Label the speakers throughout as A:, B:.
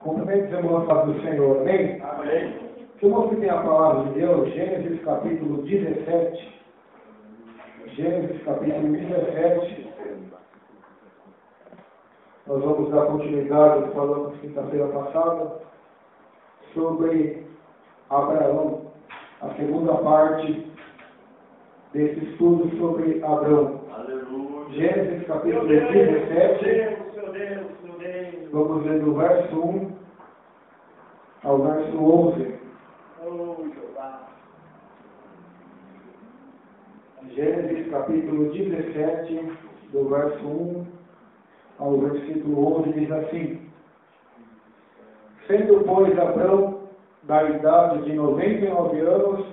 A: Cumprimento os irmãos do Senhor, amém?
B: Amém.
A: Que o irmão que tem a palavra de Deus, Gênesis capítulo 17. Gênesis capítulo 17. Nós vamos dar continuidade ao que falamos quinta-feira passada sobre Abraão, a segunda parte desse estudo sobre Abraão.
B: Aleluia.
A: Gênesis capítulo 17.
B: Meu Deus.
A: Vamos ler do verso 1 ao verso 11.
B: Oh, Jeová.
A: Gênesis capítulo 17, do verso 1 ao versículo 11, diz assim: Sendo, pois, Abrão da idade de 99 anos,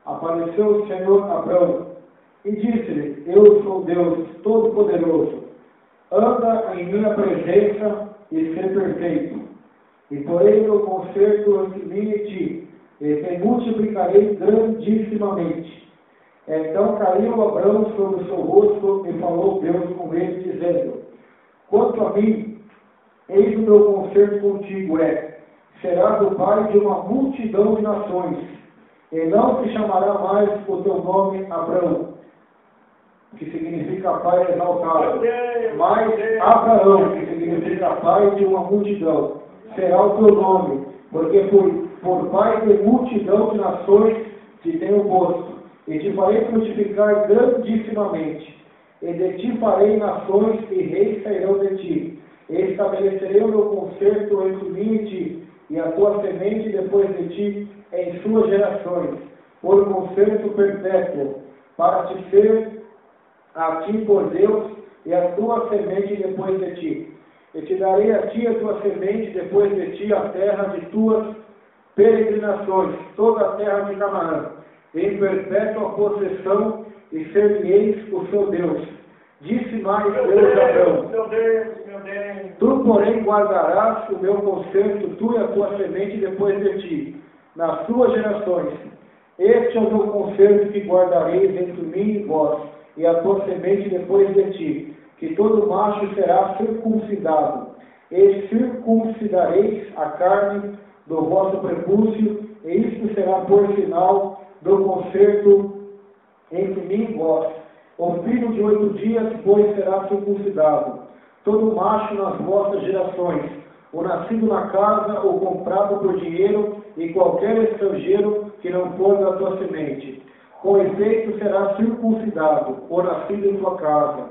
A: apareceu o Senhor a Abrão e disse-lhe: Eu sou Deus Todo-Poderoso, anda em minha presença e ser perfeito, e porém meu conserto entre mim e ti, e te multiplicarei grandissimamente. Então caiu Abrão sobre o seu rosto e falou Deus com ele, dizendo: Quanto a mim, eis o meu conserto contigo serás o pai de uma multidão de nações, e não se chamará mais o teu nome Abrão, que significa pai exaltado, mas Abraão, que significa pai de uma multidão, será o teu nome, porque por pai de multidão de nações te tenho posto, e te farei frutificar grandissimamente, e de ti farei nações, e reis sairão de ti, e estabelecerei o meu conserto entre mim e ti, e a tua semente depois de ti em suas gerações, por conserto perpétuo, para te ser a ti por Deus, e a tua semente depois de ti. E te darei a ti a tua semente depois de ti a terra de tuas peregrinações, toda a terra de Canaã, em perpétua possessão, e ser-lhe-eis o seu Deus. Disse mais Deus a Abrão:
B: Meu Deus.
A: Tu, porém, guardarás o meu conserto, tu e a tua semente depois de ti, nas suas gerações. Este é o meu conserto que guardareis entre mim e vós, e a tua semente depois de ti, que todo macho será circuncidado, e circuncidareis a carne do vosso prepúcio, e isto será por sinal do concerto entre mim e vós. O filho de 8 dias, pois, será circuncidado, todo macho nas vossas gerações, o nascido na casa, ou comprado por dinheiro, e qualquer estrangeiro que não for da tua semente. Com efeito será circuncidado, o nascido em tua casa,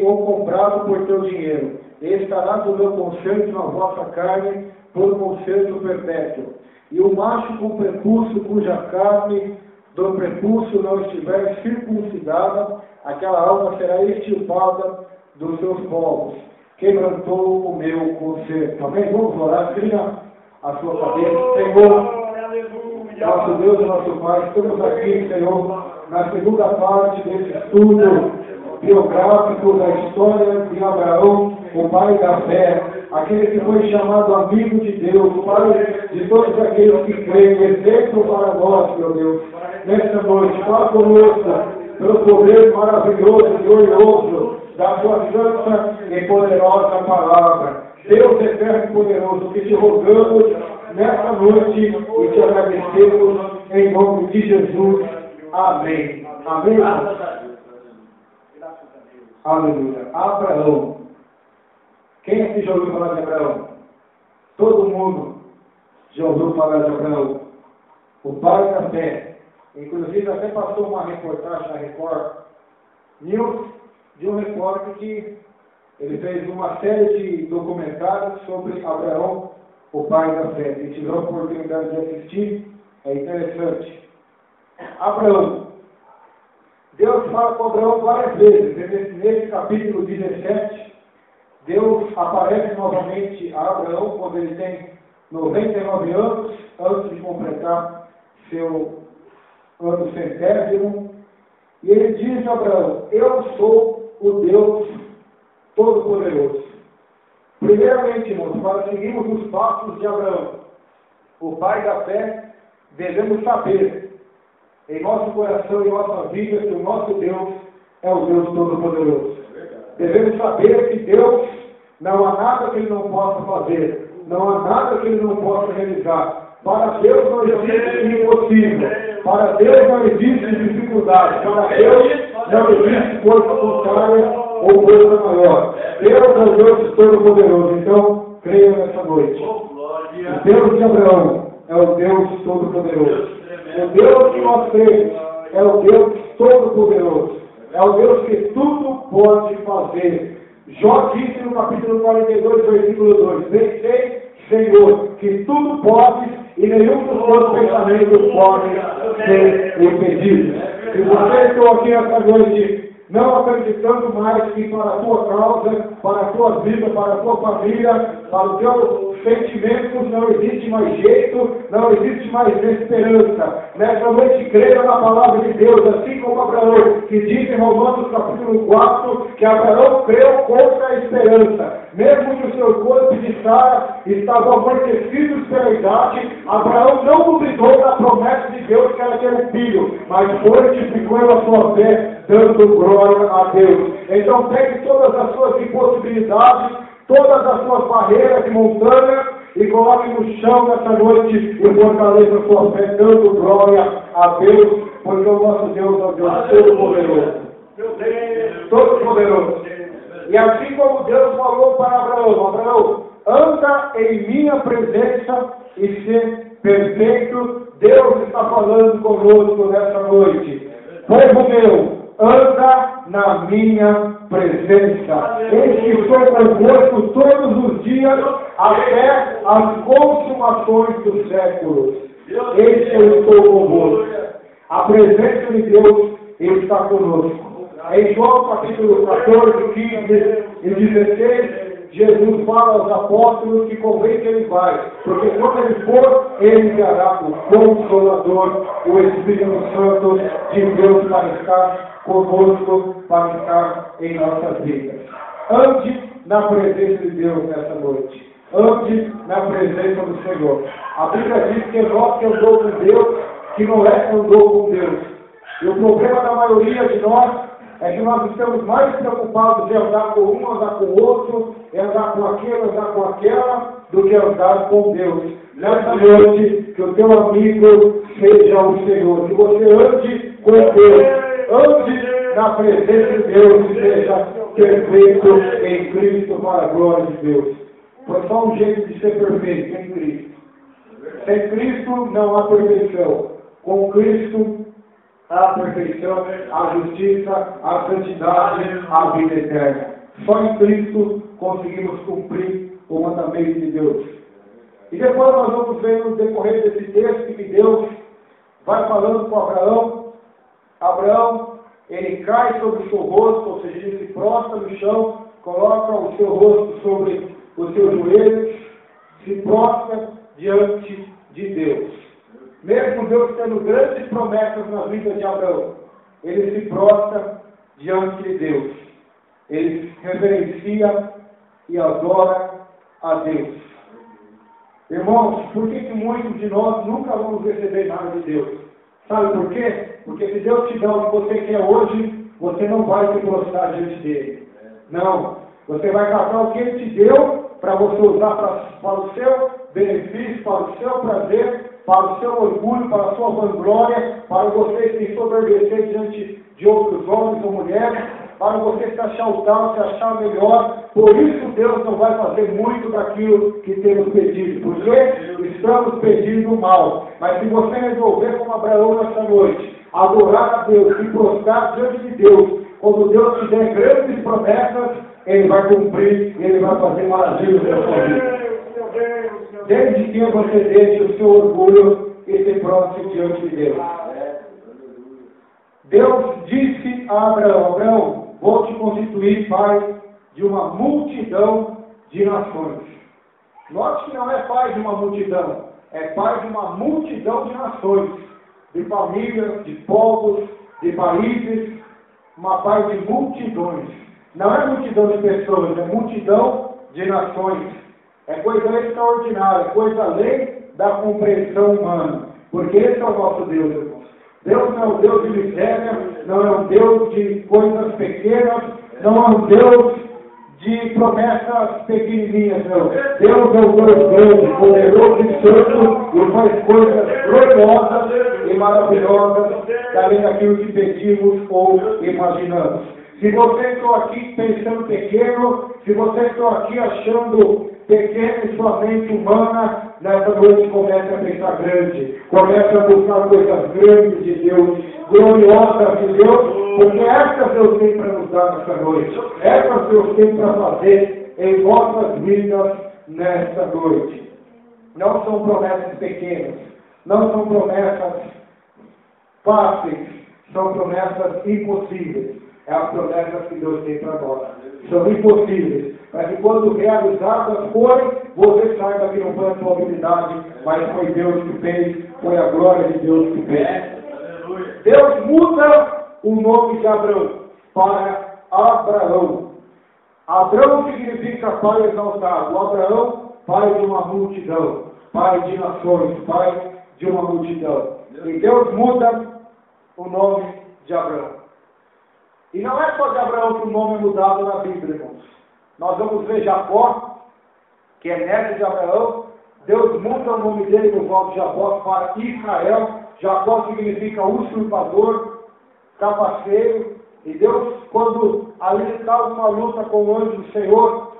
A: ou comprado por teu dinheiro, e estarás o meu conserto na vossa carne, por conserto perpétuo. E o macho com prepúcio, cuja carne do prepúcio não estiver circuncidada, aquela alma será extirpada dos seus povos. Quebrantou o meu conserto. Amém? Vamos orar, tira a sua cabeça. Senhor, nosso Deus e nosso Pai, estamos aqui, Senhor, na segunda parte desse estudo biográfico da história de Abraão, o pai da fé, aquele que foi chamado amigo de Deus, pai de todos aqueles que creem, exemplo para nós, meu Deus. Nesta noite, fala conosco, pelo poder maravilhoso e glorioso da sua santa e poderosa palavra. Deus eterno e poderoso, que te rogamos nesta noite e te agradecemos em nome de Jesus. Amém. Amém. Aleluia. Abraão. Quem aqui já ouviu falar de Abraão? Todo mundo já ouviu falar de Abraão. O pai da fé. Inclusive até passou uma reportagem na Record News de um repórter que ele fez uma série de documentários sobre Abraão, o pai da fé. Quem tiver a oportunidade de assistir, é interessante. Abraão. Deus fala com Abraão várias vezes. Nesse capítulo 17, Deus aparece novamente a Abraão quando ele tem 99 anos, antes de completar seu ano centésimo. E ele diz a Abraão: Eu sou o Deus Todo-Poderoso. Primeiramente, irmãos, para seguirmos os passos de Abraão, o pai da fé, devemos saber em nosso coração e em nossa vida que o nosso Deus é o Deus Todo-Poderoso. Devemos saber que Deus não há nada que Ele não possa fazer. Não há nada que Ele não possa realizar. Para Deus não existe impossível. Para Deus não existe dificuldade. Para Deus não existe força contrária ou força maior. Deus é o Deus Todo-Poderoso. Então, creia nessa noite. O Deus de Abraão é o Deus Todo-Poderoso. O Deus que nós cremos é o Deus Todo-Poderoso. É o Deus que tudo pode fazer. Jó disse no capítulo 42, versículo 2: Bem sei, Senhor, que tudo podes e nenhum dos teus pensamentos pode ser impedido. Se você está aqui essa noite não acreditando mais que para a tua causa, para a tua vida, para a tua família, para os teus sentimentos não existe mais jeito, não existe mais esperança. Nessa noite creia na palavra de Deus, assim como Abraão, que diz em Romanos capítulo 4, que Abraão creu contra a esperança. Mesmo que o seu corpo de Sara estava amortecido pela idade, Abraão não duvidou da promessa de Deus que era ter um filho, mas fortificou a sua fé, dando glória a Deus. Então pegue todas as suas impossibilidades, todas as suas barreiras e montanhas e coloque no chão nessa noite e fortaleça a sua fé, dando glória a Deus, porque o nosso Deus é o Deus Todo-Poderoso. Todo-Poderoso. E assim como Deus falou para Abraão: Abraão, anda em minha presença e ser perfeito. Deus está falando conosco nessa noite. Povo meu, anda na minha presença. Eis que estou convosco todos os dias até as consumações dos séculos. Eis que eu estou convosco. A presença de Deus está conosco. Em João capítulo 14, 15 e 16, Jesus fala aos apóstolos que convém que ele vai, porque quando ele for, ele enviará o Consolador, o Espírito Santo de Deus para estar conosco, para estar em nossas vidas. Ande na presença de Deus nessa noite. Ande na presença do Senhor. A Bíblia diz que nós que andou com Deus, que não é que andou com Deus. E o problema da maioria de nós é que nós estamos mais preocupados em andar com um, andar com o outro, em andar com aquele, andar com aquela, do que andar com Deus. Nessa noite, que o teu amigo seja o Senhor, que você ande com Deus, ande na presença de Deus e seja perfeito em Cristo para a glória de Deus. Foi só um jeito de ser perfeito em Cristo. Sem Cristo não há perfeição. Com Cristo a perfeição, a justiça, a santidade, a vida eterna. Só em Cristo conseguimos cumprir o mandamento de Deus. E depois nós vamos ver no decorrer desse texto que Deus vai falando com Abraão. Abraão, ele cai sobre o seu rosto, ou seja, ele se prostra no chão, coloca o seu rosto sobre os seus joelhos, se prostra diante de Deus. Mesmo Deus tendo grandes promessas na vida de Abraão, ele se prostra diante de Deus. Ele reverencia e adora a Deus. Irmãos, por que muitos de nós nunca vamos receber nada de Deus? Sabe por quê? Porque se Deus te dá o que você quer hoje, você não vai se prostrar diante dele. Não. Você vai catar o que ele te deu para você usar para o seu benefício, para o seu prazer, para o seu orgulho, para a sua vanglória, para você se ensoberbecer diante de outros homens ou mulheres, para você se achar o tal, se achar melhor. Por isso Deus não vai fazer muito daquilo que temos pedido, porque estamos pedindo mal. Mas se você resolver como Abraão nessa noite, adorar a Deus, se prostrar diante de Deus, quando Deus te der grandes promessas, Ele vai cumprir e Ele vai fazer maravilhas na sua vida. Desde que você deixe o seu orgulho e se prostre diante de Deus. Deus disse a Abraão: Abraão, vou te constituir pai de uma multidão de nações. Note que não é pai de uma multidão, é pai de uma multidão de nações, de famílias, de povos, de países, uma pai de multidões. Não é multidão de pessoas, é multidão de nações. É coisa extraordinária, coisa além da compreensão humana. Porque esse é o nosso Deus, irmãos. Deus não é um Deus de miséria, não é um Deus de coisas pequenas, não é um Deus de promessas pequenininhas, não. Deus é um Deus grande, poderoso e santo, e faz coisas gloriosas e maravilhosas, além daquilo que pedimos ou imaginamos. Se você está aqui pensando pequeno, se você está aqui achando pequeno em sua mente humana, nessa noite comece a pensar grande, comece a buscar coisas grandes de Deus, gloriosas de Deus, porque essas Deus tem para nos dar nessa noite, essas Deus tem para fazer em vossas vidas nesta noite. Não são promessas pequenas, não são promessas fáceis, são promessas impossíveis. É as promessas que Deus tem para nós. São impossíveis. Para que quando realizadas forem, você saiba que não foi a sua habilidade, mas foi Deus que fez, foi a glória de Deus que fez. Deus muda o nome de Abraão para Abraão. Abraão significa pai exaltado. Abraão, pai de uma multidão, pai de nações, pai de uma multidão. E Deus muda o nome de Abraão. E não é só de Abraão que o nome é mudado na Bíblia, irmãos. Nós vamos ver Jacó, que é neto de Abraão. Deus muda o nome dele do voto de Jacó para Israel. Jacó significa usurpador, capaceiro. E Deus, quando ali estava uma luta com o anjo do Senhor,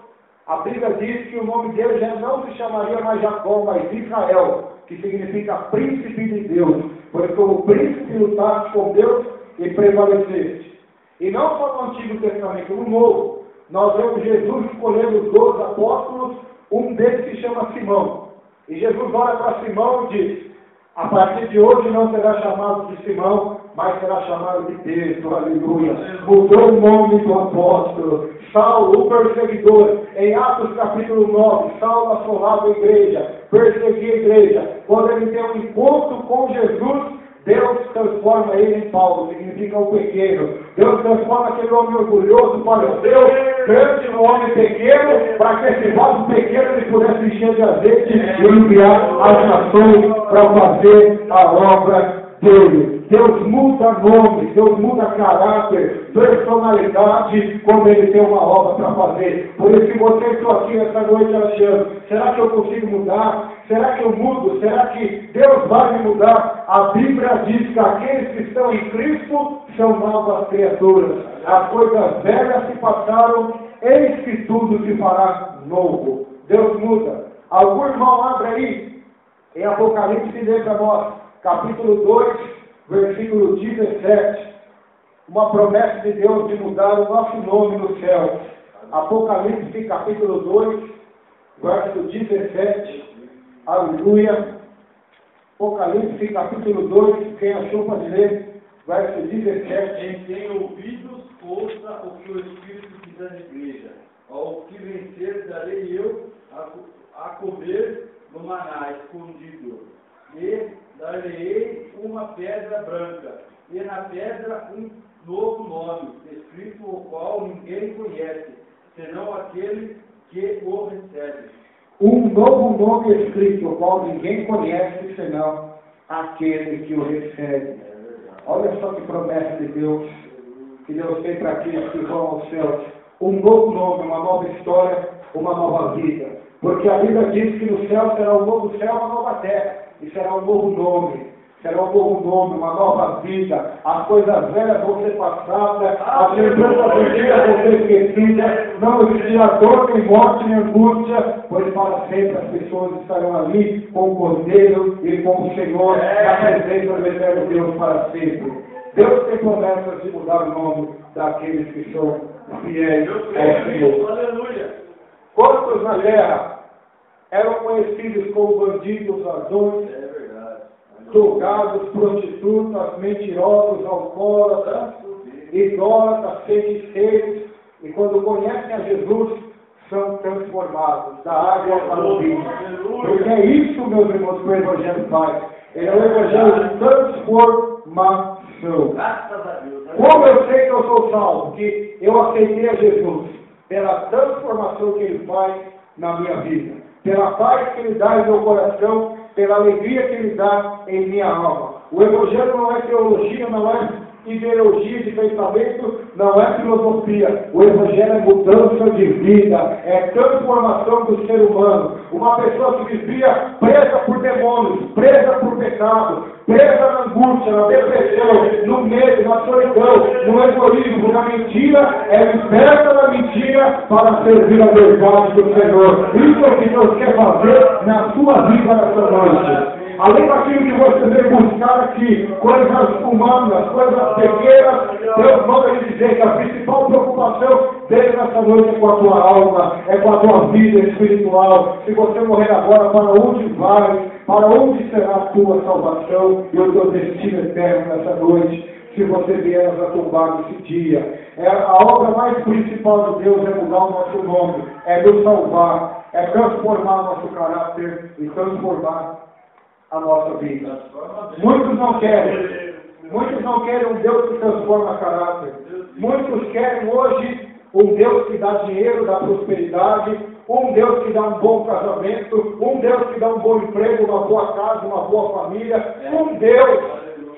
A: a Bíblia diz que o nome dele já não se chamaria mais Jacó, mas Israel, que significa príncipe de Deus. Porque como príncipe lutaste com Deus e prevaleceste. E não só no Antigo Testamento, no Novo. Nós vemos Jesus escolhendo os 12 apóstolos, um deles se chama Simão. E Jesus olha para Simão e diz, a partir de hoje não será chamado de Simão, mas será chamado de Pedro, aleluia. Mudou o nome do apóstolo. Saulo, o perseguidor, em Atos capítulo 9, Saulo assolava a igreja, perseguia a igreja. Quando ele tem um encontro com Jesus, Deus transforma ele em Paulo, significa o pequeno. Deus transforma aquele homem orgulhoso para o Deus grande no homem pequeno, para que esse vaso pequeno ele pudesse encher de azeite e enviar as nações para fazer a obra dele. Deus muda nome, Deus muda caráter, personalidade, quando Ele tem uma obra para fazer. Por isso que você está aqui nessa noite achando, será que eu consigo mudar? Será que eu mudo? Será que Deus vai me mudar? A Bíblia diz que aqueles que estão em Cristo são novas criaturas. As coisas velhas se passaram, eis que tudo se fará novo. Deus muda. Algum irmão abre aí, em Apocalipse 19, capítulo 2, versículo 17, uma promessa de Deus de mudar o nosso nome no céu. Apocalipse capítulo 2, verso 17, aleluia. Apocalipse capítulo 2, quem achou pode ler, verso 17.
C: Quem tem ouvidos, ouça o que o Espírito diz à igreja. Ao que vencer, darei eu a comer no maná escondido. E dar-lhe uma pedra branca, e na pedra um novo nome, escrito o qual ninguém conhece, senão aquele que o recebe.
A: Um novo nome escrito, o qual ninguém conhece, senão aquele que o recebe. Olha só que promessa de Deus, que Deus tem para aqueles que vão aos céus. Um novo nome, uma nova história, uma nova vida. Porque a Bíblia diz que no céu será um novo céu, uma nova terra. E será um novo nome, uma nova vida. As coisas velhas vão ser passadas, as lembranças antigas vão ser esquecidas, não existirá dor, nem morte, nem angústia, pois para sempre as pessoas estarão ali com o Cordeiro e com o Senhor, na presença do eterno Deus para sempre. Deus tem promessas de mudar o nome daqueles que são fiéis ao Senhor.
C: Aleluia!
A: Quantos na guerra eram conhecidos como bandidos, ladrões, drogados, prostitutas, mentirosos, alcoólatras, idólatras, feiticeiros, e quando conhecem a Jesus, são transformados da água para o vinho. Porque é isso, meus irmãos, que o Evangelho faz. Ele é um Evangelho de transformação. Como eu sei que eu sou salvo? Que eu aceitei a Jesus pela transformação que Ele faz na minha vida, pela paz que Ele dá em meu coração, pela alegria que Ele dá em minha alma. O Evangelho não é teologia, não é ideologia de pensamento, não é filosofia. O Evangelho é mudança de vida, é transformação do ser humano. Uma pessoa que vivia presa por demônios, presa por pecado, presa na angústia, na depressão, no medo, na solidão, no egoísmo, na mentira, é liberta da mentira para servir a verdade do Senhor. Isso é o que Deus quer fazer na sua vida nessa noite. Além daquilo que você veio buscar aqui, coisas humanas, coisas pequenas, Deus manda lhe dizer que a principal preocupação dele nessa noite é com a tua alma, é com a tua vida espiritual. Se você morrer agora, para onde vai? Para onde será a tua salvação e o teu destino eterno nessa noite? Se você vier a tombar nesse dia. A obra mais principal de Deus é mudar o nosso nome, é nos salvar, é transformar o nosso caráter e transformar a nossa vida. Muitos não querem um Deus que transforma caráter. Muitos querem hoje um Deus que dá dinheiro, dá prosperidade, um Deus que dá um bom casamento, um Deus que dá um bom emprego, uma boa casa, uma boa família, um Deus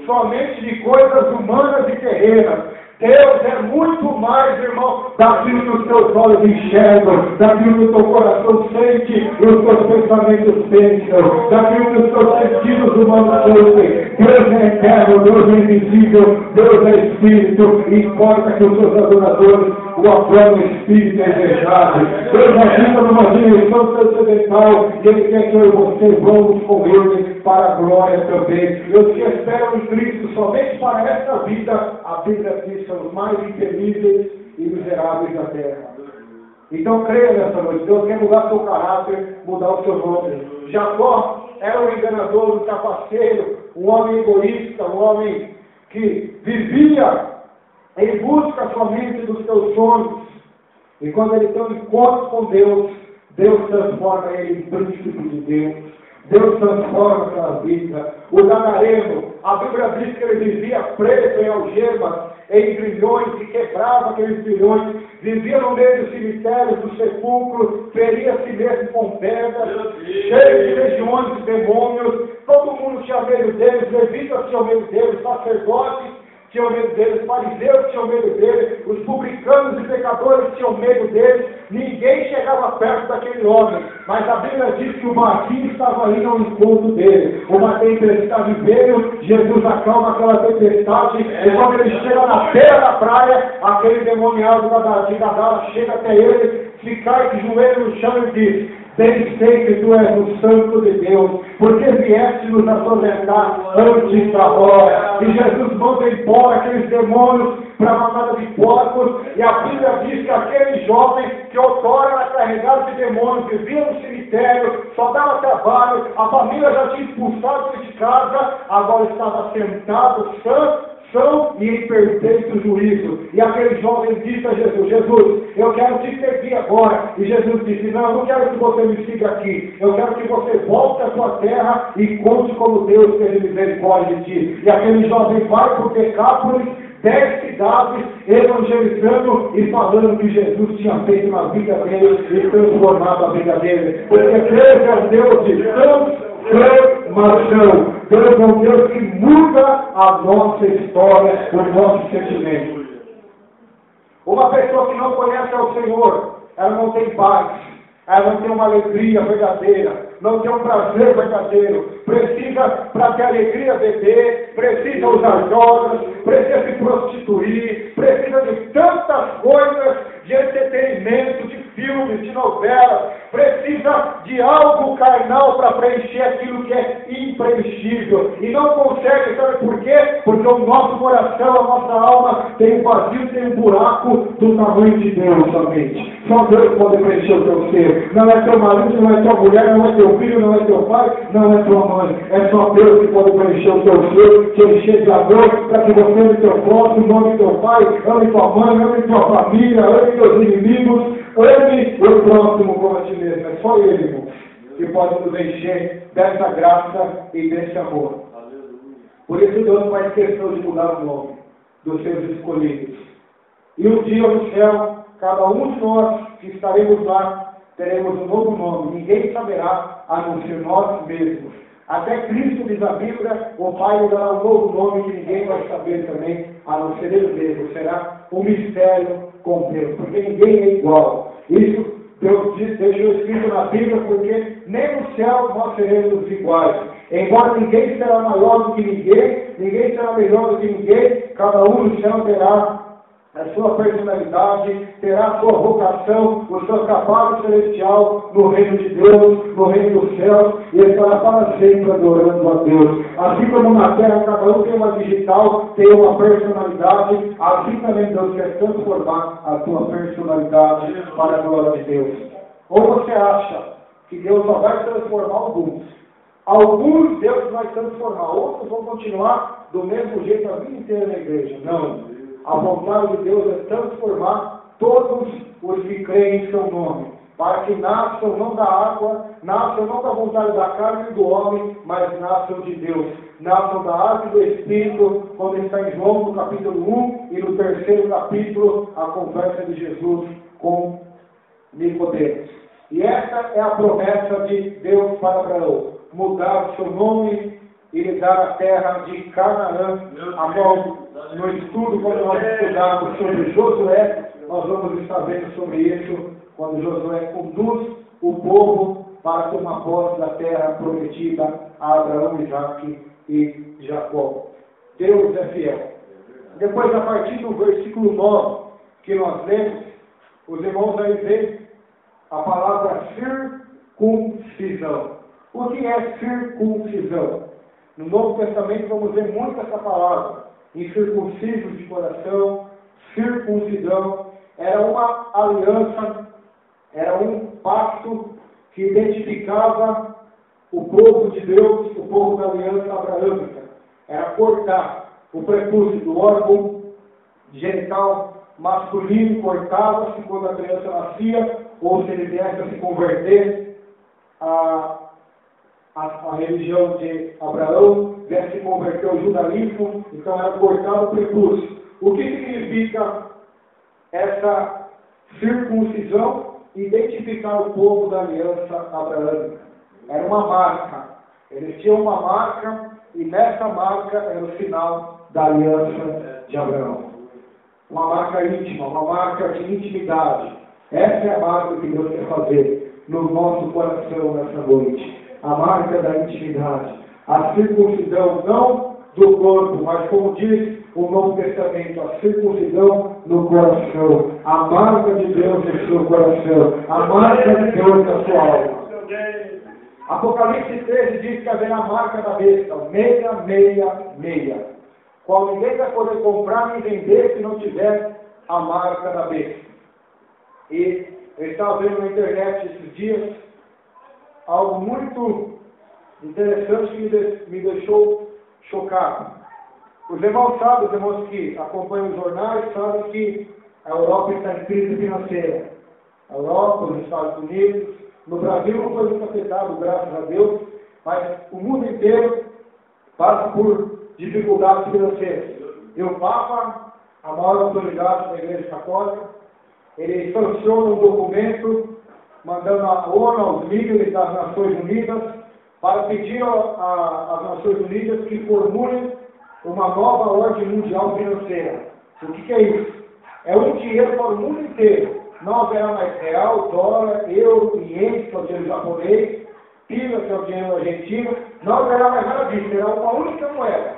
A: somente de coisas humanas e terrenas. Deus é muito mais, irmão, daquilo que os teus olhos enxergam, daquilo que o teu coração sente e os teus pensamentos pensam, daquilo que os teus sentidos humanos sentem. Deus é eterno, Deus é invisível, Deus é Espírito, e importa que os seus adoradores o adorem no Espírito e em verdade. Deus agita numa direção transcendental e Ele quer que eu e você vamos com Ele para a glória também. Eu te espero em Cristo somente para esta vida. A Bíblia diz: são os mais infelizes e miseráveis da terra. Então creia nessa noite. Deus quer mudar seu caráter, mudar o seu nome. Jacó era um enganador, um trapaceiro, um homem egoísta, um homem que vivia em busca somente dos seus sonhos. E quando ele tem um encontro com Deus, Deus transforma ele em príncipe de Deus. Deus transforma aquela vida. O Gadareno, a Bíblia diz que ele vivia preso em algemas, em grilhões, e quebrava aqueles grilhões, vivia no meio dos cemitérios, dos sepulcros, feria a si mesmo com pedras, cheio de legiões de demônios. Todo mundo tinha medo deles, levitas tinham medo deles, sacerdotes tinham medo deles, fariseus tinham medo deles, os publicanos e pecadores tinham medo deles. Ninguém chegava perto daquele homem, mas a Bíblia diz que o Martim estava indo ao encontro dele. Uma tempestade veio, Jesus acalma aquela tempestade, e quando ele chega na beira da praia, aquele demoniado de Gadara chega até ele, se cai de joelho no chão e diz: bem sei que tu és o Santo de Deus, porque vieste nos atormentar antes da hora. E Jesus manda embora aqueles demônios para a manada de porcos, e a Bíblia diz que aquele jovem que outrora era carregado de demônios, vivia no cemitério, só dava trabalho, a família já tinha expulsado ele de casa, agora estava sentado, são e em perfeito juízo. E aquele jovem disse a Jesus: Jesus, eu quero te seguir agora. E Jesus disse: não, eu não quero que você me siga aqui, eu quero que você volte à sua terra e conte como Deus teve misericórdia de ti. E aquele jovem vai por Decápolis, 10 cidades, evangelizando e falando que Jesus tinha feito na vida dele e transformado a vida dele. Porque Deus é um Deus de transformação. Deus é um Deus que muda a nossa história, o nosso sentimento. Uma pessoa que não conhece ao Senhor, ela não tem paz, ela não tem uma alegria verdadeira, não tem um prazer verdadeiro. Precisa, para ter alegria, beber, precisa usar drogas, precisa se prostituir, precisa de tantas coisas, de entretenimento, de filmes, de novelas, precisa de algo carnal para preencher aquilo que é impreenchível. E não consegue, sabe por quê? Porque o nosso coração, a nossa alma tem um vazio, tem um buraco do tamanho de Deus somente. Só Deus pode preencher o teu ser. Não é teu marido, não é tua mulher, não é teu filho, não é teu pai, não é tua mãe. É só Deus que pode preencher o teu ser, te encher de amor, para que você ame teu próximo, ame teu pai, ame tua mãe, ame tua família, ame teus inimigos, ame o próximo como a ti mesmo. É só Ele, irmão, que pode nos encher dessa graça e desse amor. Por isso Deus faz questão de mudar o nome dos seus escolhidos. E um dia no céu, cada um de nós que estaremos lá, teremos um novo nome. Ninguém saberá, a não ser nós mesmos. Até Cristo, diz a Bíblia, o Pai nos dará um novo nome que ninguém vai saber também, a não ser ele mesmo. Será um mistério com Deus, porque ninguém é igual. Isso Deus deixou escrito na Bíblia, porque nem no céu nós seremos iguais. Embora ninguém será maior do que ninguém será melhor do que ninguém, cada um no céu terá a sua personalidade, terá a sua vocação, o seu trabalho celestial no reino de Deus, no reino do céu, e estará para sempre adorando a Deus. Assim como na terra cada um tem uma digital, tem uma personalidade, assim também Deus quer transformar a sua personalidade para a glória de Deus. Ou você acha que Deus só vai transformar alguns? Alguns Deus vai transformar, outros vão continuar do mesmo jeito a vida inteira na igreja. Não. A vontade de Deus é transformar todos os que creem em seu nome, para que nasçam não da água, nasçam não da vontade da carne e do homem, mas nasçam de Deus. Nasçam da água e do Espírito, quando está em João no capítulo 1 e no terceiro capítulo, a conversa de Jesus com Nicodemos. E essa é a promessa de Deus para Abraão, mudar o seu nome e lhe dar a terra de Canaã, a qual no estudo, quando nós estudarmos sobre Josué, nós vamos estar vendo sobre isso, quando Josué conduz o povo para tomar posse da terra prometida a Abraão, Isaque e Jacó. Deus é fiel. Depois, a partir do versículo 9, que nós lemos, os irmãos aí veem a palavra circuncisão. O que é circuncisão? No Novo Testamento vamos ver muito essa palavra. Incircuncisos de coração, circuncisão, era uma aliança, era um pacto que identificava o povo de Deus, o povo da aliança abraâmica. Era cortar o prepúcio do órgão genital masculino, cortava-se quando a criança nascia, ou se ele viesse a se converter a religião de Abraão, viesse se converter ao judaísmo, então era cortado o prepúcio. O que significa essa circuncisão? Identificar o povo da aliança abraâmica. Era uma marca. Eles tinham uma marca, e nessa marca era o sinal da aliança de Abraão. Uma marca íntima, uma marca de intimidade. Essa é a marca que Deus quer fazer no nosso coração nessa noite. A marca da intimidade. A circuncisão não do corpo, mas como diz o Novo Testamento, a circuncisão no coração. A marca de Deus no seu coração. A marca de Deus na sua alma. Apocalipse 13 diz que haverá a marca da besta, 666, qual ninguém vai poder comprar nem vender se não tiver a marca da besta. E eu estava vendo na internet esses dias algo muito interessante que me deixou chocado. Os irmãos sabem, os irmãos que acompanham os jornais, sabem que a Europa está em crise financeira. A Europa, os Estados Unidos, no Brasil não foi muito afetado, graças a Deus, mas o mundo inteiro passa por dificuldades financeiras. E o Papa, a maior autoridade da Igreja Católica, ele sanciona um documento mandando a ONU, aos líderes das Nações Unidas, para pedir às Nações Unidas que formulem uma nova ordem mundial financeira. O que é isso? É um dinheiro para o mundo inteiro. Não haverá mais real, dólar, euro, ien, que é o dinheiro japonês, pila, que é o dinheiro argentino. Não haverá mais nada disso. Será uma única moeda.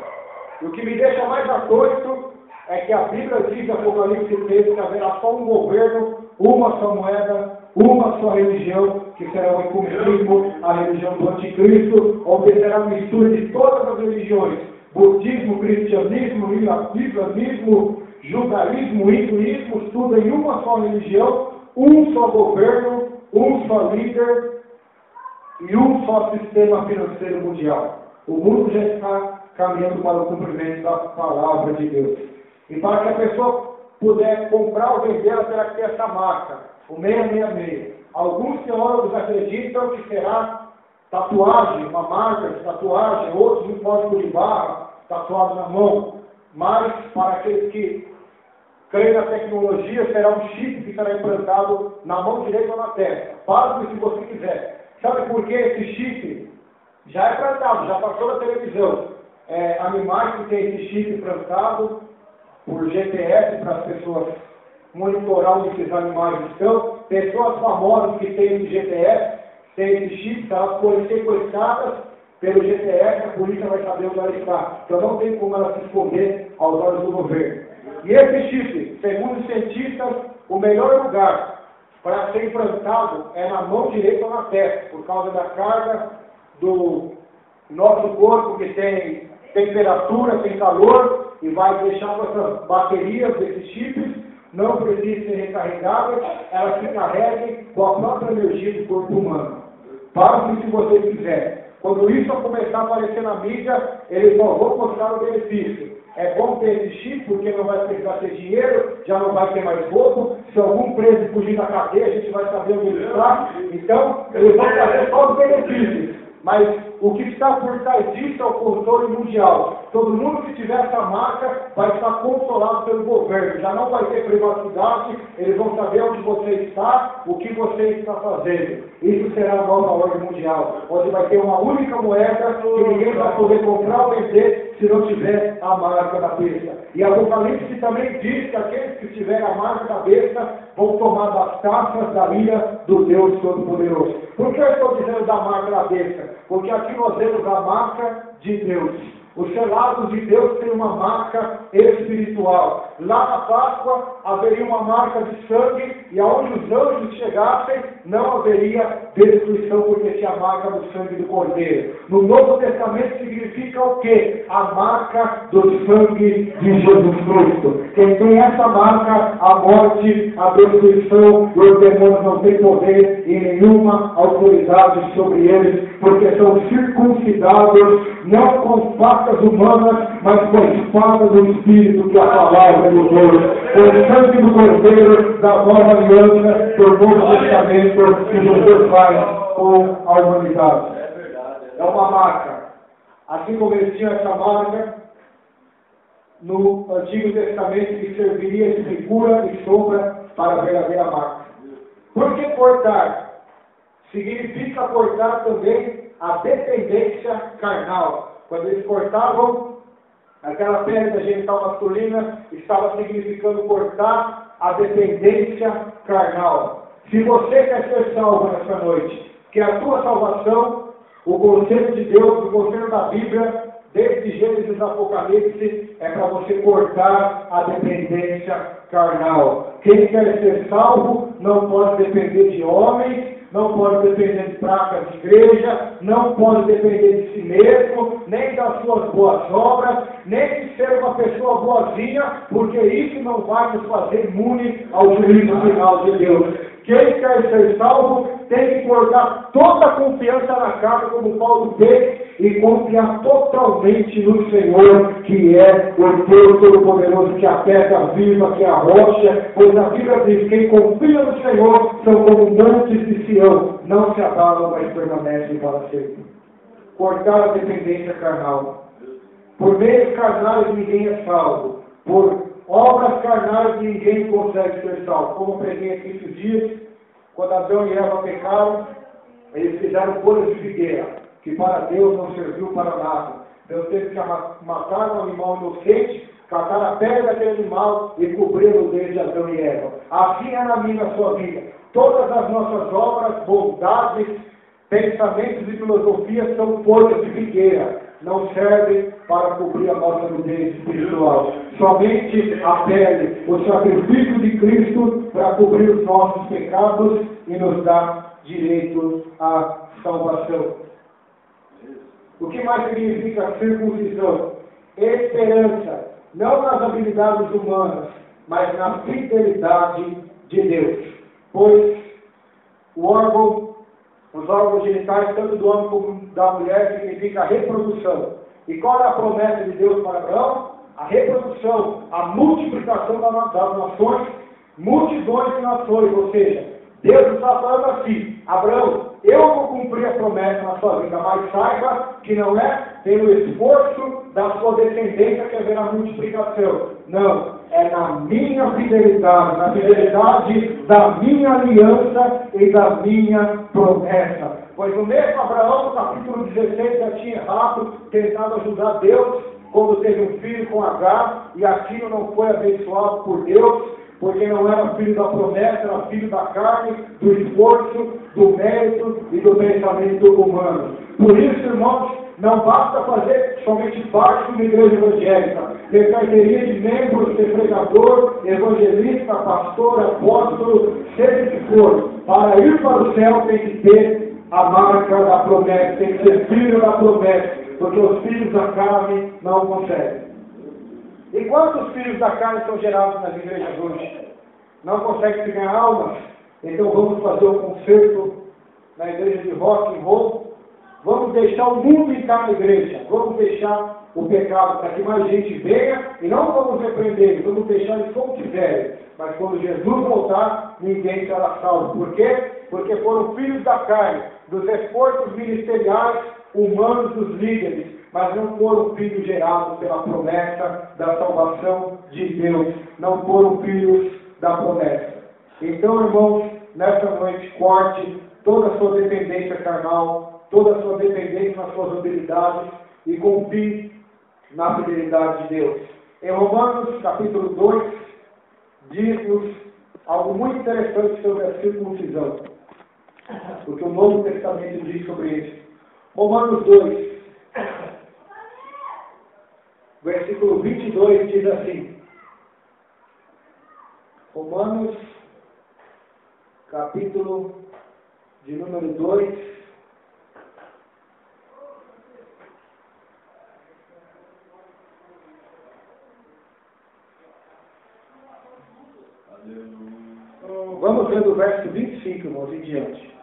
A: E o que me deixa mais atônito é que a Bíblia diz, Apocalipse 13, que haverá só um governo, uma só moeda, uma só religião, que será o ecumenismo, a religião do anticristo, onde será a mistura de todas as religiões: budismo, cristianismo, islamismo, judaísmo, hinduísmo, tudo em uma só religião, um só governo, um só líder e um só sistema financeiro mundial. O mundo já está caminhando para o cumprimento da palavra de Deus. E para que a pessoa puder comprar ou vender, ela terá que ter essa marca, o 666. Alguns teólogos acreditam que será tatuagem, uma marca de tatuagem, outros um código de barra tatuado na mão. Mas para aqueles que creem na tecnologia, será um chip que será implantado na mão direita ou na testa. Fale se você quiser. Sabe por que esse chip já é implantado, já passou na televisão? Animais que têm esse chip implantado, por GPS para as pessoas monitorar onde esses animais estão. Pessoas famosas que têm esse GPS, têm esse chip, elas forem sequestradas pelo GPS, a polícia vai saber onde ela está. Então não tem como ela se esconder aos olhos do governo. E esse chip, segundo os cientistas, o melhor lugar para ser implantado é na mão direita ou na testa, por causa da carga do nosso corpo, que tem temperatura, tem calor, e vai deixar com essas baterias desses chips, não precisam ser recarregadas, elas se carreguem com a própria energia do corpo humano. Façam se vocês quiserem. Quando isso começar a aparecer na mídia, eles não vão mostrar o benefício. É bom ter esse chip, porque não vai precisar ter dinheiro, já não vai ter mais roubo. Se algum preso fugir da cadeia, a gente vai saber onde ele está. Então, eles vão trazer só os benefícios. Mas o que está por trás disso é o controle mundial. Todo mundo que tiver essa marca vai estar controlado pelo governo. Já não vai ter privacidade, eles vão saber onde você está, o que você está fazendo. Isso será a nova ordem mundial, onde vai ter uma única moeda que ninguém vai poder comprar ou vender se não tiver a marca da besta. E Apocalipse também diz que aqueles que tiverem a marca da besta vão tomar das taças da ira do Deus Todo-Poderoso. Por que eu estou dizendo da marca da besta? Porque aqui nós vemos a marca de Deus. Os selados de Deus têm uma marca espiritual. Lá na Páscoa haveria uma marca de sangue, e aonde os anjos chegassem, não haveria destruição, porque tinha a marca do sangue do Cordeiro. No Novo Testamento significa o quê? A marca do sangue de Jesus Cristo. Quem tem essa marca, a morte, a destruição e os demônios não têm poder e nenhuma autoridade sobre eles, porque são circuncidados, não com facas humanas, mas com a espada do Espírito, que é a palavra de Deus. Com o sangue do Cordeiro, da nova aliança, do Novo Testamento, que Jesus faz com a humanidade. É uma marca. Assim como eles tinham essa marca no Antigo Testamento, que serviria de figura e sombra para a verdadeira marca. Por que cortar? Significa cortar também a dependência carnal. Quando eles cortavam aquela pele da genital masculina, estava significando cortar a dependência carnal. Se você quer ser salvo nessa noite, que a tua salvação, o conselho de Deus, o conselho da Bíblia, desde Gênesis a Apocalipse, é para você cortar a dependência carnal. Quem quer ser salvo não pode depender de homens, não pode depender de placas de igreja, não pode depender de si mesmo, nem das suas boas obras, nem de ser uma pessoa boazinha, porque isso não vai nos fazer imune ao juízo final de Deus. Quem quer ser salvo tem que cortar toda a confiança na carne, como Paulo fez, e confiar totalmente no Senhor, que é o Deus Todo-Poderoso, que é a pedra viva, que é a rocha, pois a Bíblia diz: quem confia no Senhor são como montes de Sião, não se abalam, mas permanecem para sempre. Cortar a dependência carnal. Por meios carnais ninguém é salvo, por obras carnais ninguém consegue ser salvo. Como preguei aqui esses dias, quando Adão e Eva pecaram, eles fizeram folhas de figueira, que para Deus não serviu para nada. Deus teve que matar um animal inocente, catar a pele daquele animal e cobri-lo desde Adão e Eva. Assim é na minha e na sua vida. Todas as nossas obras, bondades, pensamentos e filosofias são folhas de figueira. Não servem para cobrir a nossa nudez espiritual. Somente a pele, o sacrifício de Cristo para cobrir os nossos pecados e nos dar direito à salvação. O que mais significa circuncisão? Esperança, não nas habilidades humanas, mas na fidelidade de Deus. Pois os órgãos genitais, tanto do homem como da mulher, significa reprodução. E qual é a promessa de Deus para Abraão? A reprodução, a multiplicação das nações, multidões de nações. Ou seja, Deus está falando assim: Abraão, eu vou cumprir a promessa na sua vida, mas saiba que não é pelo esforço da sua descendência que haverá multiplicação. Não, é na minha fidelidade, na fidelidade da minha aliança e da minha promessa. Pois o mesmo Abraão, no capítulo 16, já tinha errado, tentado ajudar Deus quando teve um filho com Agar, e aquilo não foi abençoado por Deus, porque não era filho da promessa, era filho da carne, do esforço, do mérito e do pensamento humano. Por isso, irmãos, não basta fazer somente parte de uma igreja evangélica, ter carteirinha de membro, ser pregador, evangelista, pastor, apóstolo, seja o que for. Para ir para o céu tem que ter a marca da promessa, tem que ser filho da promessa, porque os filhos da carne não conseguem. E quantos filhos da carne são gerados nas igrejas hoje? Não conseguem ganhar almas? Então vamos fazer um concerto na igreja de rock and roll. Vamos deixar o mundo entrar na igreja. Vamos deixar o pecado para que mais gente venha e não vamos repreender, vamos deixar eles como quiserem. Mas quando Jesus voltar, ninguém será salvo. Por quê? Porque foram filhos da carne, dos esforços ministeriais humanos dos líderes, mas não foram filhos gerados pela promessa da salvação de Deus. Não foram filhos da promessa. Então, irmãos, nessa noite, corte toda a sua dependência carnal, toda a sua dependência nas suas habilidades e confie na fidelidade de Deus. Em Romanos, capítulo 2, diz-nos algo muito interessante sobre a circuncisão. O que o Novo Testamento diz sobre isso. Romanos 2, versículo 22 diz assim. Romanos, capítulo de número 2, vamos ver do verso 25, irmãos, em diante.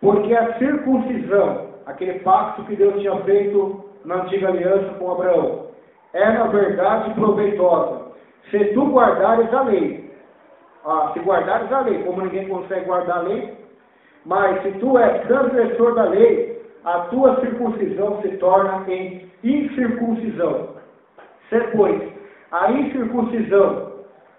A: Porque a circuncisão, aquele pacto que Deus tinha feito na antiga aliança com Abraão, é na verdade proveitosa, se tu guardares a lei. Se guardares a lei, como ninguém consegue guardar a lei, mas se tu és transgressor da lei, a tua circuncisão se torna em incircuncisão. Se, pois, a incircuncisão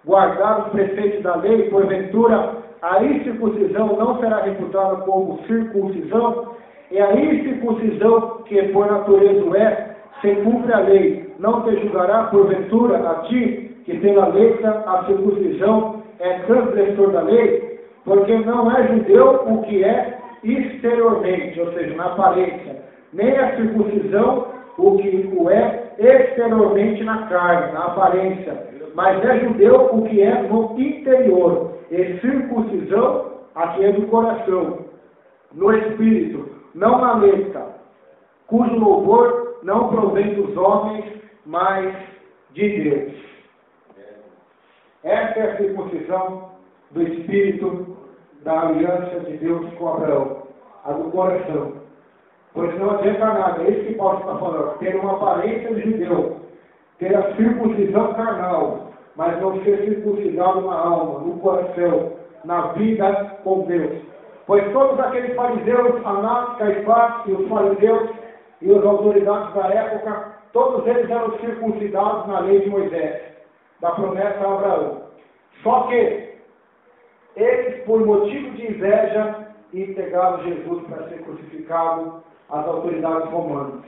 A: guardar os preceitos da lei, porventura a incircuncisão não será reputada como circuncisão, e a incircuncisão, que por natureza é, se cumpre a lei, não te julgará porventura a ti, que pela letra a circuncisão é transgressor da lei, porque não é judeu o que é exteriormente, ou seja, na aparência, nem a circuncisão o que o é exteriormente na carne, na aparência, mas é judeu o que é no interior, e circuncisão a que é do coração, no espírito, não na letra, cujo louvor não provém dos homens, mas de Deus. Essa é a circuncisão do espírito da aliança de Deus com Abraão, a do coração. Pois não adianta nada, é isso que Paulo está falando, ter uma aparência de judeu, ter a circuncisão carnal, mas não ser circuncidado na alma, no coração, na vida com Deus. Pois todos aqueles fariseus, Anás, Caifás e os fariseus e as autoridades da época, todos eles eram circuncidados na lei de Moisés, da promessa a Abraão. Só que eles, por motivo de inveja, entregaram Jesus para ser crucificado às autoridades romanas.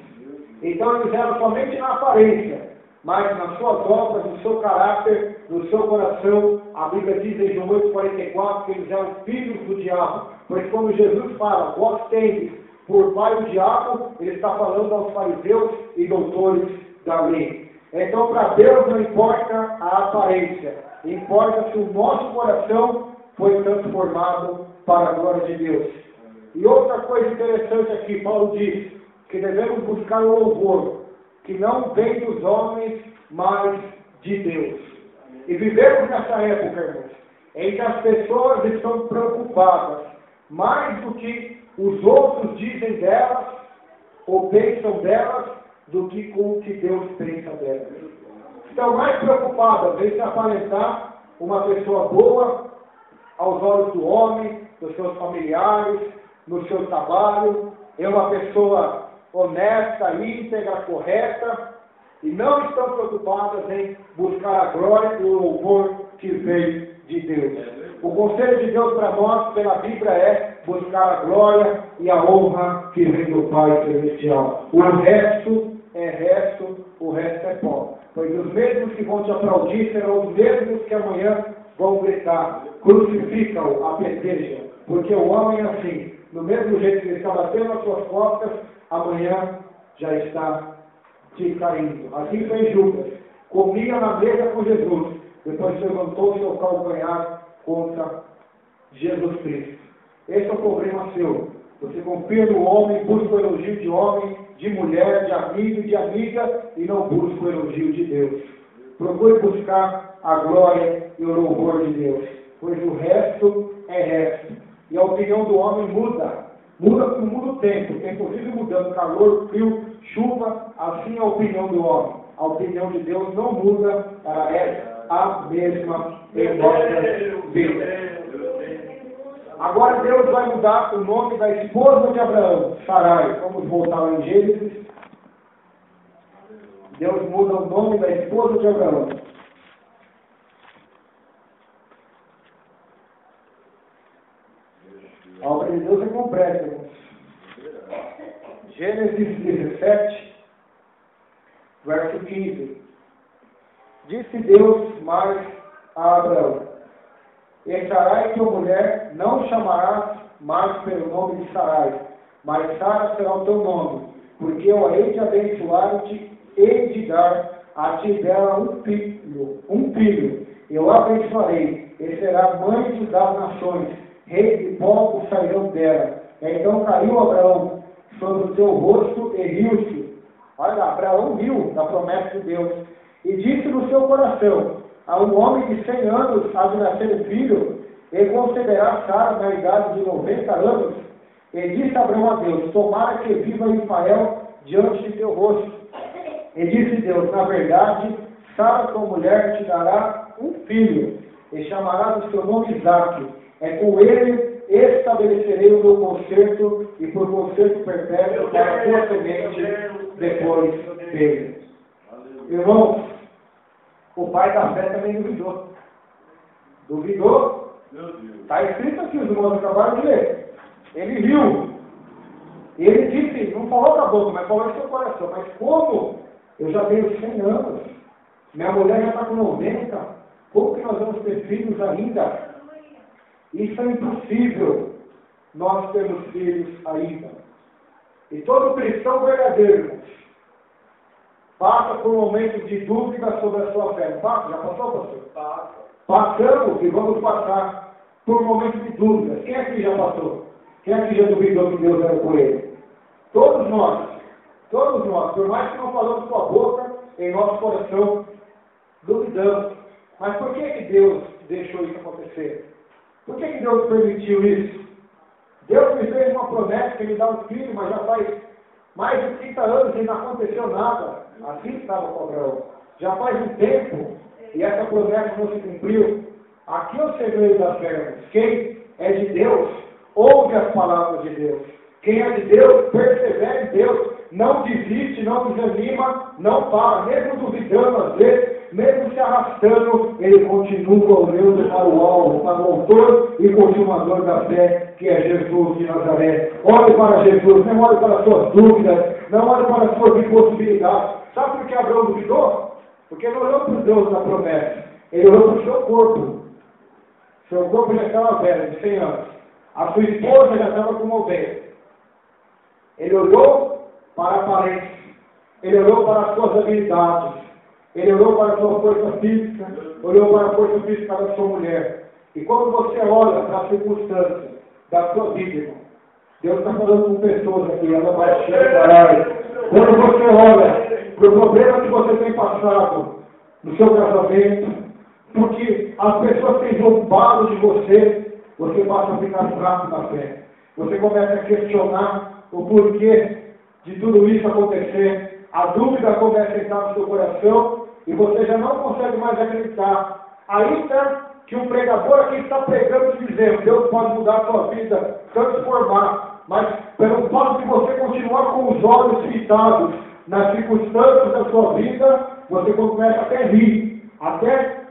A: Então eles eram somente na aparência, mas nas suas obras, no seu caráter, no seu coração, a Bíblia diz em João 8,44 que eles eram filhos do diabo. Pois quando Jesus fala, vós tendes por pai o diabo, ele está falando aos fariseus e doutores da lei. Então para Deus não importa a aparência, importa se o nosso coração foi transformado para a glória de Deus. E outra coisa interessante aqui, Paulo diz que devemos buscar o louvor, que não vem dos homens, mas de Deus. E vivemos nessa época, irmãos, em que as pessoas estão preocupadas mais do que os outros dizem delas, ou pensam delas, do que com o que Deus pensa delas. Estão mais preocupadas em se aparentar uma pessoa boa aos olhos do homem, dos seus familiares, no seu trabalho, é uma pessoa honesta, íntegra, correta, e não estão preocupadas em buscar a glória e o louvor que vem de Deus. O conselho de Deus para nós, pela Bíblia, é buscar a glória e a honra que vem do Pai Celestial. O resto é resto, o resto é pó. Pois os mesmos que vão te aplaudir serão os mesmos que amanhã vão gritar, crucificam, apedrejam. Porque o homem é assim, do mesmo jeito que ele está batendo as suas costas, amanhã já está te caindo. Assim fez Judas, comia na mesa com Jesus, depois levantou seu calcanhar contra Jesus Cristo. Esse é o problema seu. Você confia no homem, busca o elogio de homem, de mulher, de amigo e de amiga, e não busca o elogio de Deus. Procure buscar a glória e o louvor de Deus, pois o resto é resto. E a opinião do homem muda o tempo, inclusive mudando calor, frio, chuva, assim é a opinião do homem. A opinião de Deus não muda, ela é a mesma em nossa vida. Agora Deus vai mudar o nome da esposa de Abraão, Sarai. Vamos voltar lá em Gênesis. Deus muda o nome da esposa de Abraão. A obra de Deus é completa, irmãos. Gênesis 17, verso 15. Disse Deus mais a Abraão: e Sarai, tua mulher, não chamarás mais pelo nome de Sarai, mas Sara será o teu nome, porque eu hei de abençoar-te e de dar a ti dela um filho. Eu a abençoarei, e será mãe das nações, reis de povos sairão dela. Então caiu Abraão sobre o seu rosto e riu-se. Olha, Abraão riu da promessa de Deus, e disse no seu coração: a um homem de 100 anos há de nascer um filho, e concederá Sara na idade de 90 anos. E disse Abraão a Deus: tomara que viva Israel diante de teu rosto. E disse Deus: na verdade, Sara, tua mulher, te dará um filho, e chamarás o seu nome Isaque. É com ele estabelecerei o meu concerto, e por concerto perpétuo para a tua semente depois dele. Irmãos, o pai da fé também duvidou. Duvidou? Está escrito aqui, os irmãos acabaram de ler. Ele riu. Ele disse, não falou com a boca, mas falou em seu coração: mas como? Eu já tenho 100 anos. Minha mulher já está com 90. Como que nós vamos ter filhos ainda? Isso é impossível. Nós temos filhos ainda. E todo cristão verdadeiro passa por momentos de dúvida sobre a sua fé. Passa? Já passou, pastor? Passamos e vamos passar por momentos de dúvida. Quem aqui já passou? Quem aqui já duvidou que Deus era por ele? Todos nós, por mais que não falamos com a boca, em nosso coração, duvidamos. Mas por que Deus deixou isso acontecer? Por que Deus permitiu isso? Deus me fez uma promessa que ele dá um filho, mas já faz mais de 30 anos e não aconteceu nada. Assim estava com Abraão. Já faz um tempo e essa promessa não se cumpriu. Aqui é o segredo das pernas. Quem é de Deus, ouve as palavras de Deus. Quem é de Deus, persevera em Deus. Não desiste, não desanima, não para. Mesmo duvidando às vezes, mesmo se arrastando, ele continua olhando para o alvo, para o autor e continuador da fé, que é Jesus de Nazaré. Olhe para Jesus, não olhe para as suas dúvidas, não olhe para as suas impossibilidades. Sabe por que Abraão duvidou? Porque ele olhou para o Deus da promessa. Ele olhou para o seu corpo. Seu corpo já estava velho, de 100 anos. A sua esposa já estava com 90. Ele olhou para a aparência. Ele olhou para as suas habilidades. Ele olhou para a sua força física. Olhou para a força física da sua mulher. E quando você olha para a circunstância da sua vida, irmão, Deus está falando com pessoas aqui. Ela vai chegar. Quando você olha para o problema que você tem passado no seu casamento, porque as pessoas têm zombado de você, você passa a ficar fraco na fé. Você começa a questionar o porquê de tudo isso acontecer. A dúvida começa a entrar no seu coração e você já não consegue mais acreditar. Ainda que um pregador aqui está pregando e dizendo: Deus pode mudar a sua vida, transformar. Mas pelo fato de você continuar com os olhos fitados nas circunstâncias da sua vida, você começa até rir, até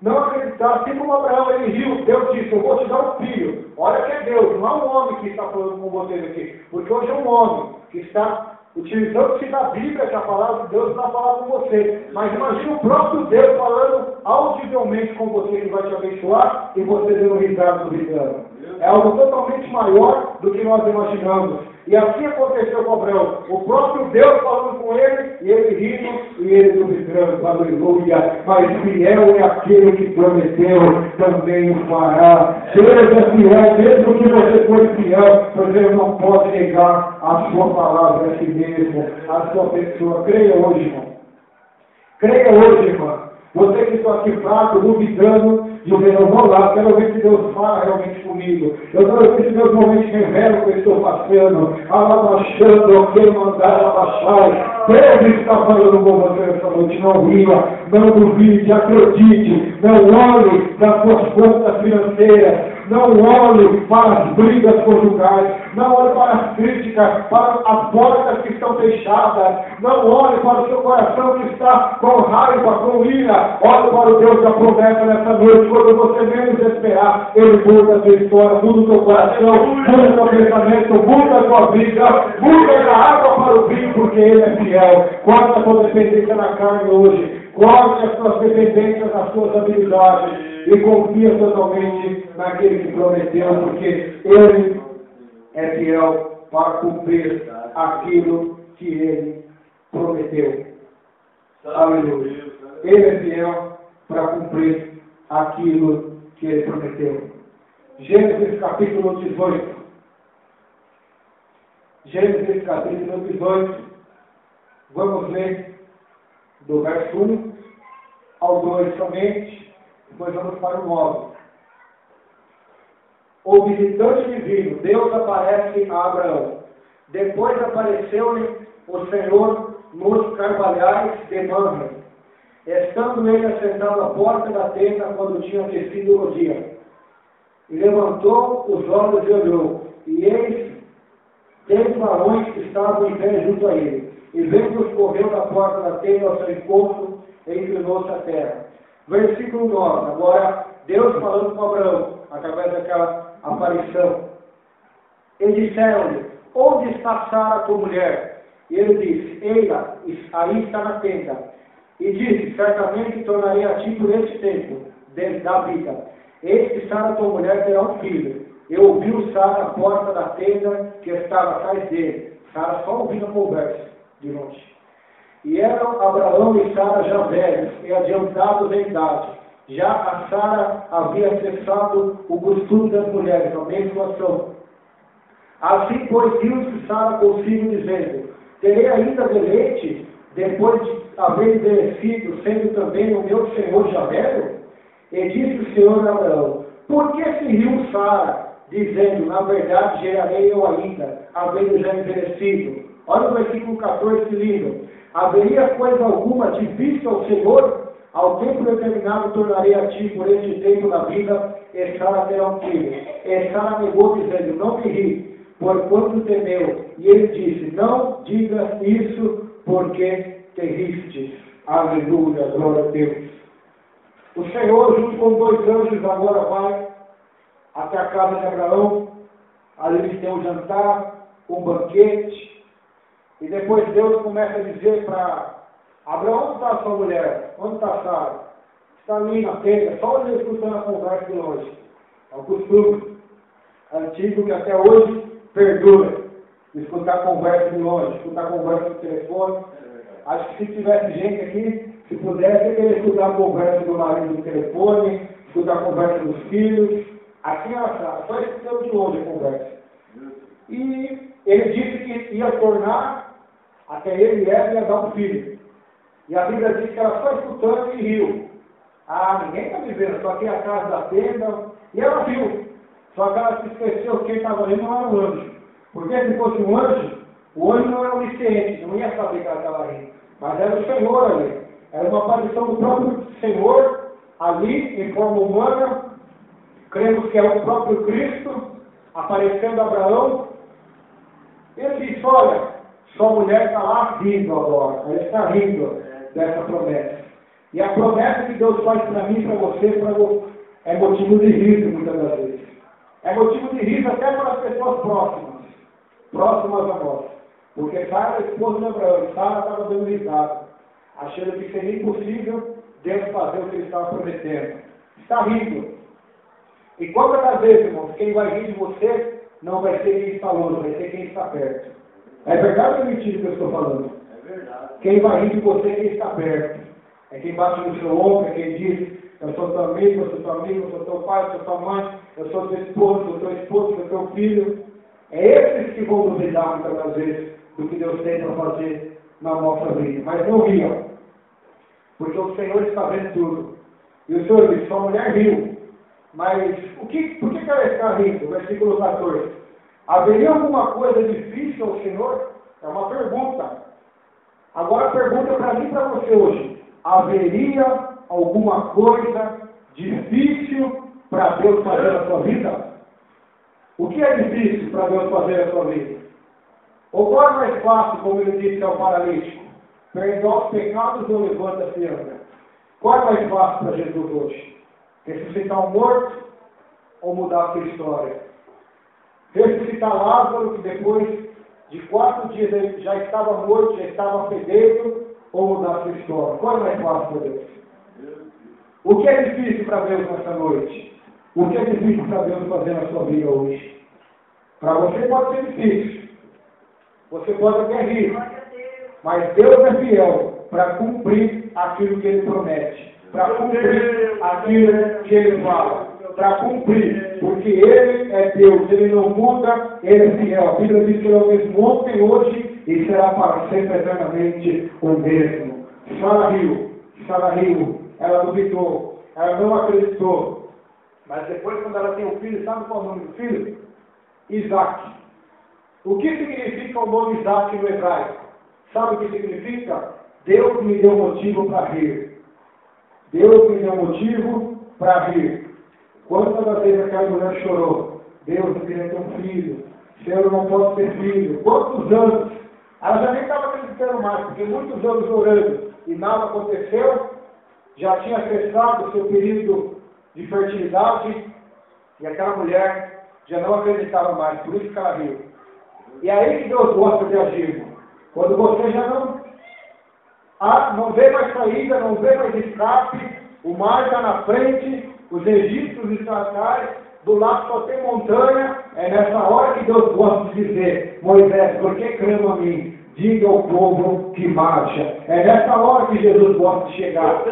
A: não acreditar. Assim como Abraão, ele riu. Deus disse: eu vou te dar um filho. Olha que é Deus, não é um homem que está falando com vocês aqui, porque hoje é um homem que está utilizando-se da Bíblia, que a palavra de Deus vai falar com você. Mas imagine o próprio Deus falando audivelmente com você, que vai te abençoar, e você dando risada do risado. É algo totalmente maior do que nós imaginamos. E assim aconteceu com Abraão. O próprio Deus falando com ele, e ele rindo, e ele duvidando, aleluia. Mas fiel é aquele que prometeu, também o fará. Deus é fiel, mesmo que você for fiel, pois ele não pode negar a sua palavra a si mesmo, a sua pessoa. Creia hoje, irmão. Creia hoje, irmão. Você que está aqui fraco, duvidando, dizendo, eu vou lá, quero ver se Deus fala realmente comigo. Eu quero ver se Deus realmente revela o que eu estou passando. Abaixando, eu quero mandar abaixar. Deus está falando com você essa noite. Não ria, não duvide, acredite. Não olhe para suas contas financeiras. Não olhe para as brigas conjugais. Não olhe para as críticas, para as portas que estão fechadas. Não olhe para o seu coração que está com raiva, com ira. Olhe para o Deus da promessa nessa noite. Quando você menos esperar, Ele muda a sua história, muda o seu coração, muda o seu pensamento, muda a sua vida, muda da água para o vinho, porque Ele é fiel. Corta a sua dependência na carne hoje. Corte as suas dependências nas suas habilidades e confia totalmente naquele que prometeu, porque Ele é fiel para cumprir aquilo que Ele prometeu. Aleluia. Ele é fiel para cumprir aquilo que Ele prometeu. Gênesis capítulo 18. Gênesis capítulo 18. Vamos ler do verso 1 ao 2 somente, depois vamos para o 9. O visitante divino, Deus aparece a Abraão. Depois apareceu-lhe o Senhor nos carvalhais de Mamre, estando ele assentado à porta da tenda quando tinha descido o dia. E levantou os olhos e olhou, e eis 3 varões que estavam em pé junto a ele. E vendo-os, correu da porta da tenda ao seu encontro e inclinou-se à terra. Versículo 9. Agora, Deus falando com Abraão, através daquela aparição. E disseram-lhe, onde está Sara, tua mulher? E ele disse, eila, aí está na tenda. E disse, certamente tornarei a ti por este tempo, da vida. Eis que Sara, tua mulher, terá um filho. E ouviu Sara a porta da tenda que estava atrás dele. Sara só ouvindo a conversa de longe. E eram Abraão e Sara já velhos e adiantados em idade. Já a Sara havia cessado o costume das mulheres, a menstruação. Assim, pois, viu-se Sara consigo, dizendo, terei ainda deleite, depois de haver envelhecido, sendo também o meu senhor já velho? E disse o Senhor a Abraão, por que se riu Sara, dizendo, na verdade gerarei eu ainda, havendo já envelhecido? Olha o versículo 14, que lindo. Haveria coisa alguma de vista ao Senhor? Ao tempo determinado tornarei a ti por este tempo da vida, e Sara terá um filho. E Sara negou, dizendo, não me ri, porquanto temeu. E ele disse, não digas isso, porque te ristes. Aleluia, glória a Deus. O Senhor, junto com 2 anjos, agora vai até a casa de Abraão. Ali eles têm um jantar, um banquete. E depois Deus começa a dizer para Abraão, onde está a sua mulher? Onde está Sara? Está ali na tenda, só ele escutando a conversa de longe. É um costume antigo que até hoje perdura. Escutar conversa de longe, escutar conversa no telefone. Acho que se tivesse gente aqui, se pudesse, eu queria escutar a conversa do marido no telefone, escutar a conversa dos filhos. Aqui era Sara, só escutando de longe a conversa. E ele disse que ia tornar até ele e ela ia dar um filho. E a Bíblia diz que ela só escutando e riu. Ah, ninguém está me vendo, só aqui atrás da tenda. E ela viu. Só que ela se esqueceu que quem estava ali não era um anjo. Porque se fosse um anjo, o anjo não era onisciente, não ia saber que ela estava rindo. Mas era o Senhor ali. Era uma aparição do próprio Senhor ali, em forma humana. Cremos que é o próprio Cristo aparecendo a Abraão. Ele disse, olha, sua mulher está lá rindo agora. Ela está rindo dessa promessa. E a promessa que Deus faz para mim e para você é motivo de riso muitas das vezes. É motivo de riso até para as pessoas próximas a nós. Porque Sara era a esposa de Abraão, e Sara estava dando risada, achando que seria impossível Deus fazer o que ele estava prometendo. Está rindo. E quantas das vezes, irmãos, quem vai rir de você não vai ser quem está longe, vai ser quem está perto. É verdade ou mentira que eu estou falando?
C: É verdade.
A: Quem vai rir de você é quem está perto. É quem bate no seu ombro, é quem diz: eu sou teu amigo, eu sou teu amigo, eu sou teu pai, eu sou tua mãe, eu sou teu esposo, eu sou teu esposo, eu sou teu filho. É esses que vão duvidar muitas das vezes do que Deus tem para fazer na nossa vida. Mas não riam, porque o Senhor está vendo tudo. E o Senhor disse: sua mulher riu. Mas por que ela está rindo? Versículo 14. Haveria alguma coisa difícil ao Senhor? É uma pergunta. Agora a pergunta para mim e para você hoje: haveria alguma coisa difícil para Deus fazer na sua vida? O que é difícil para Deus fazer na sua vida? Ou qual é mais fácil, como ele disse ao paralítico? Perdoar os pecados ou levanta-se e anda? Qual é mais fácil para Jesus hoje? Ressuscitar um morto ou mudar a sua história? Ressuscitar Lázaro, que depois de 4 dias ele já estava morto, já estava fedendo, ou mudar a sua história? Qual é mais fácil para Deus? O que é difícil para Deus nessa noite? O que é difícil para Deus fazer na sua vida hoje? Para você pode ser difícil. Você pode até rir. Mas Deus é fiel para cumprir aquilo que Ele promete. Para cumprir aquilo que Ele fala. Para cumprir. Porque Ele é Deus. Ele não muda. Ele é fiel. A Bíblia diz que Ele é o mesmo ontem, hoje e será para sempre eternamente o mesmo. Sara riu. Ela duvidou. Ela não acreditou. Mas depois, quando ela tem um filho, sabe qual é o nome do filho? Isaac. O que significa o nome Isaac no hebraico? Sabe o que significa? Deus me deu motivo para rir. Deus me deu motivo para rir. Quantas das vezes aquela mulher chorou? Deus, eu queria ter um filho. Senhor, eu não posso ter filho. Quantos anos? Ela já nem estava acreditando mais, porque muitos anos orando e nada aconteceu. Já tinha cessado o seu período de fertilidade e aquela mulher já não acreditava mais, por isso que ela riu. E é aí que Deus gosta de agir, irmão. Quando você já não vê mais saída, não vê mais escape, o mar está na frente, os egípcios estão atrás, do lado só tem montanha, é nessa hora que Deus gosta de dizer: Moisés, por que clama a mim? Diga ao povo que marcha. É nessa hora que Jesus gosta de chegar.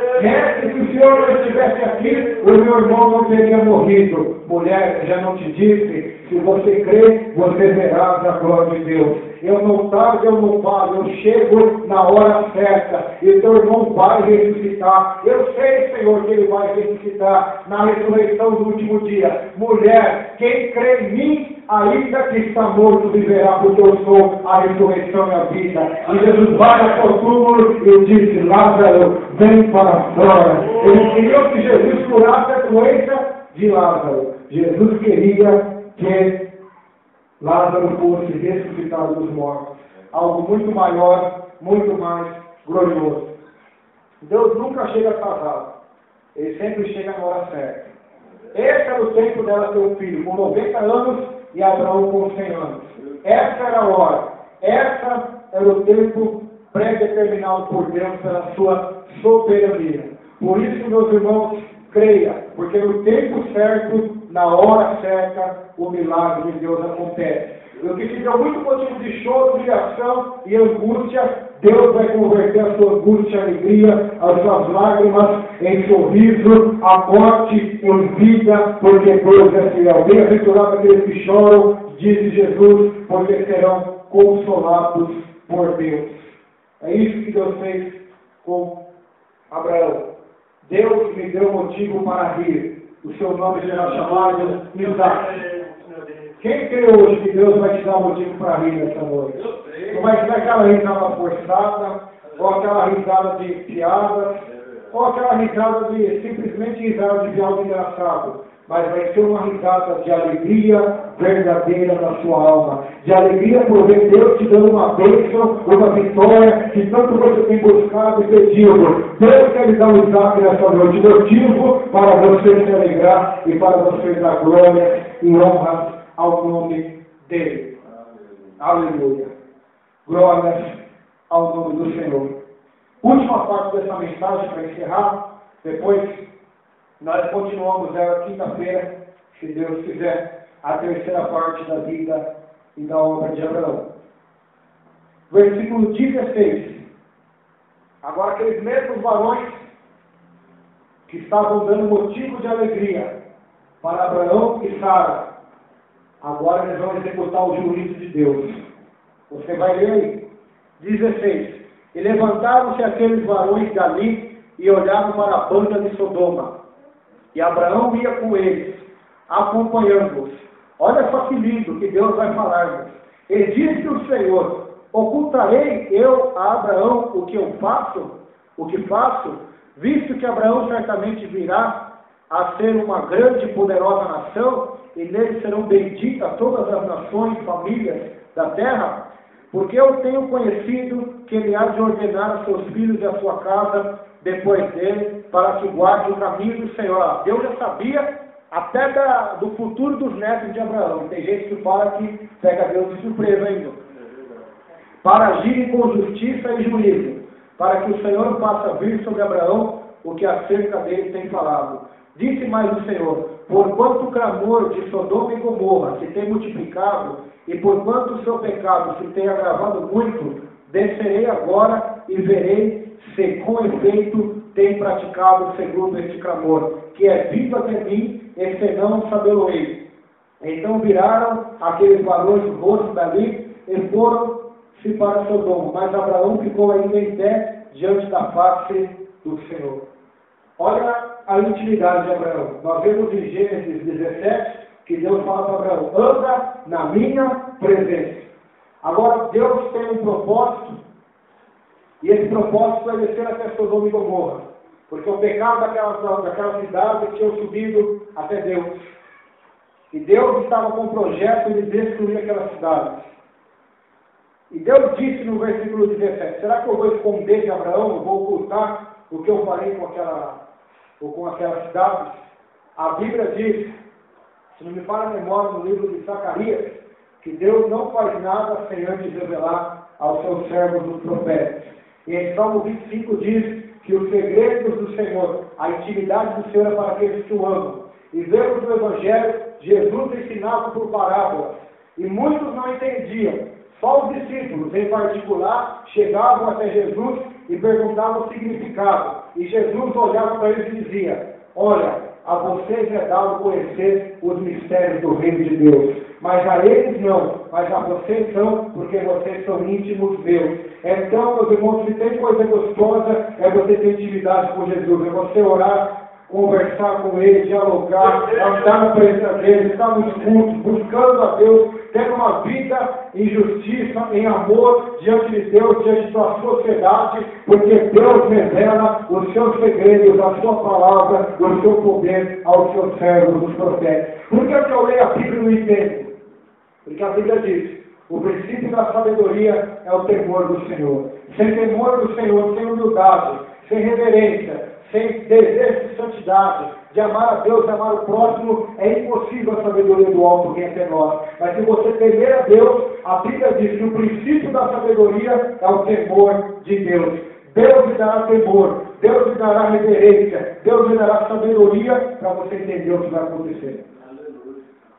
A: Se o Senhor não estivesse aqui, o meu irmão não teria morrido. Mulher, já não te disse? Se você crê, você verá a glória de Deus. Eu não tardo, eu não paro, eu chego na hora certa. E teu irmão vai ressuscitar. Eu sei, Senhor, que ele vai ressuscitar na ressurreição do último dia. Mulher, quem crê em mim, ainda que está morto, viverá, porque eu sou a ressurreição e a vida. E Jesus vai ao seu túmulo e disse: Lázaro, vem para fora. Ele queria que Jesus curasse a doença de Lázaro. Jesus queria que Lázaro fosse ressuscitado dos mortos. Algo muito maior, muito mais glorioso. Deus nunca chega atrasado. Ele sempre chega na hora certa. Esse era o tempo dela ter um filho, com 90 anos, e Abraão com 100 anos. Essa era a hora. Essa era o tempo pré-determinado por Deus pela sua soberania. Por isso, meus irmãos, creia, porque no tempo certo, na hora certa, o milagre de Deus acontece. E o que te deu muito motivo de choro, de ação e angústia, Deus vai converter a sua angústia em alegria, as suas lágrimas em sorriso, a morte em vida, porque Deus é fiel. Bem-aventurado aqueles que choram, disse Jesus, porque serão consolados por Deus. É isso que Deus fez com Abraão. Deus me deu motivo para rir. O seu nome será chamado Isaac. Quem crê hoje que Deus vai te dar um motivo para rir nessa noite? Não vai ser aquela risada forçada, ou aquela risada de piada, ou aquela risada de simplesmente risada de algo engraçado. Mas vai ser uma risada de alegria verdadeira na sua alma. De alegria por ver Deus te dando uma bênção, uma vitória, que tanto você tem buscado e pedido. Deus quer lhe dar um Isaac nessa noite. Motivo para você se alegrar e para você dar glória e honra ao nome dele. Aleluia. Glórias ao nome do Senhor. Última parte dessa mensagem para encerrar. Depois nós continuamos ela quinta-feira, se Deus quiser, a terceira parte da vida e da obra de Abraão. Versículo 16. Agora aqueles mesmos varões que estavam dando motivo de alegria para Abraão e Sara, agora eles vão executar o juízo de Deus. Você vai ler aí. 16. E levantaram-se aqueles varões dali e olhavam para a banda de Sodoma. E Abraão ia com eles, acompanhando-os. Olha só que lindo que Deus vai falar-nos. E disse o Senhor: ocultarei eu a Abraão o que eu faço? O que faço? Visto que Abraão certamente virá a ser uma grande e poderosa nação, e nele serão benditas todas as nações e famílias da terra, porque eu tenho conhecido que ele há de ordenar a seus filhos e a sua casa depois dele, para que guarde o caminho do Senhor. Deus já sabia até do futuro dos netos de Abraão. E tem gente que fala que pega Deus de surpresa ainda. Para agirem com justiça e juízo, para que o Senhor faça vir sobre Abraão o que acerca dele tem falado. Disse mais o Senhor: porquanto o clamor de Sodoma e Gomorra se tem multiplicado, e porquanto o seu pecado se tem agravado muito, descerei agora e verei se com efeito tem praticado segundo este clamor, que é vindo até mim, e senão sabê-lo-ei. Então viraram aqueles varões do rosto dali e foram-se para Sodoma, mas Abraão ficou ainda em pé diante da face do Senhor. Olha a intimidade de Abraão. Nós vemos em Gênesis 17 que Deus fala para Abraão: anda na minha presença. Agora Deus tem um propósito, e esse propósito é descer até Sodoma e Gomorra, porque o pecado daquela cidade tinha subido até Deus, e Deus estava com um projeto de destruir aquela cidade. E Deus disse no versículo 17: será que eu vou esconder de Abraão, eu vou ocultar o que eu farei com aquela cidade? A Bíblia diz, se não me falha a memória, no livro de Zacarias, que Deus não faz nada sem antes revelar aos seus servos os profetas. E em Salmo 25 diz que os segredos do Senhor, a intimidade do Senhor é para aqueles que o amam. E vemos no Evangelho Jesus ensinava por parábolas, e muitos não entendiam. Só os discípulos, em particular, chegavam até Jesus e perguntavam o significado. E Jesus olhava para eles e dizia: olha, a vocês é dado conhecer os mistérios do reino de Deus, mas a eles não, mas a vocês são, porque vocês são íntimos meus. Então, meus irmãos, se tem coisa gostosa, é você ter intimidade com Jesus, é você orar, conversar com Ele, dialogar, andar na presença dEle, estarmos juntos, buscando a Deus, tendo uma vida em justiça, em amor diante de Deus, diante da sociedade, porque Deus revela os seus segredos, a sua palavra, o seu poder aos seus servos, os profetas. Por que eu leio a Bíblia e não entendo? Porque a Bíblia diz: o princípio da sabedoria é o temor do Senhor. Sem temor do Senhor, sem humildade, sem reverência, sem desejo de santidade, de amar a Deus, de amar o próximo, é impossível a sabedoria do alto vir até nós. Mas se você temer a Deus, a Bíblia diz que o princípio da sabedoria é o temor de Deus. Deus lhe dará temor, Deus lhe dará reverência, Deus lhe dará sabedoria para você entender o que vai acontecer.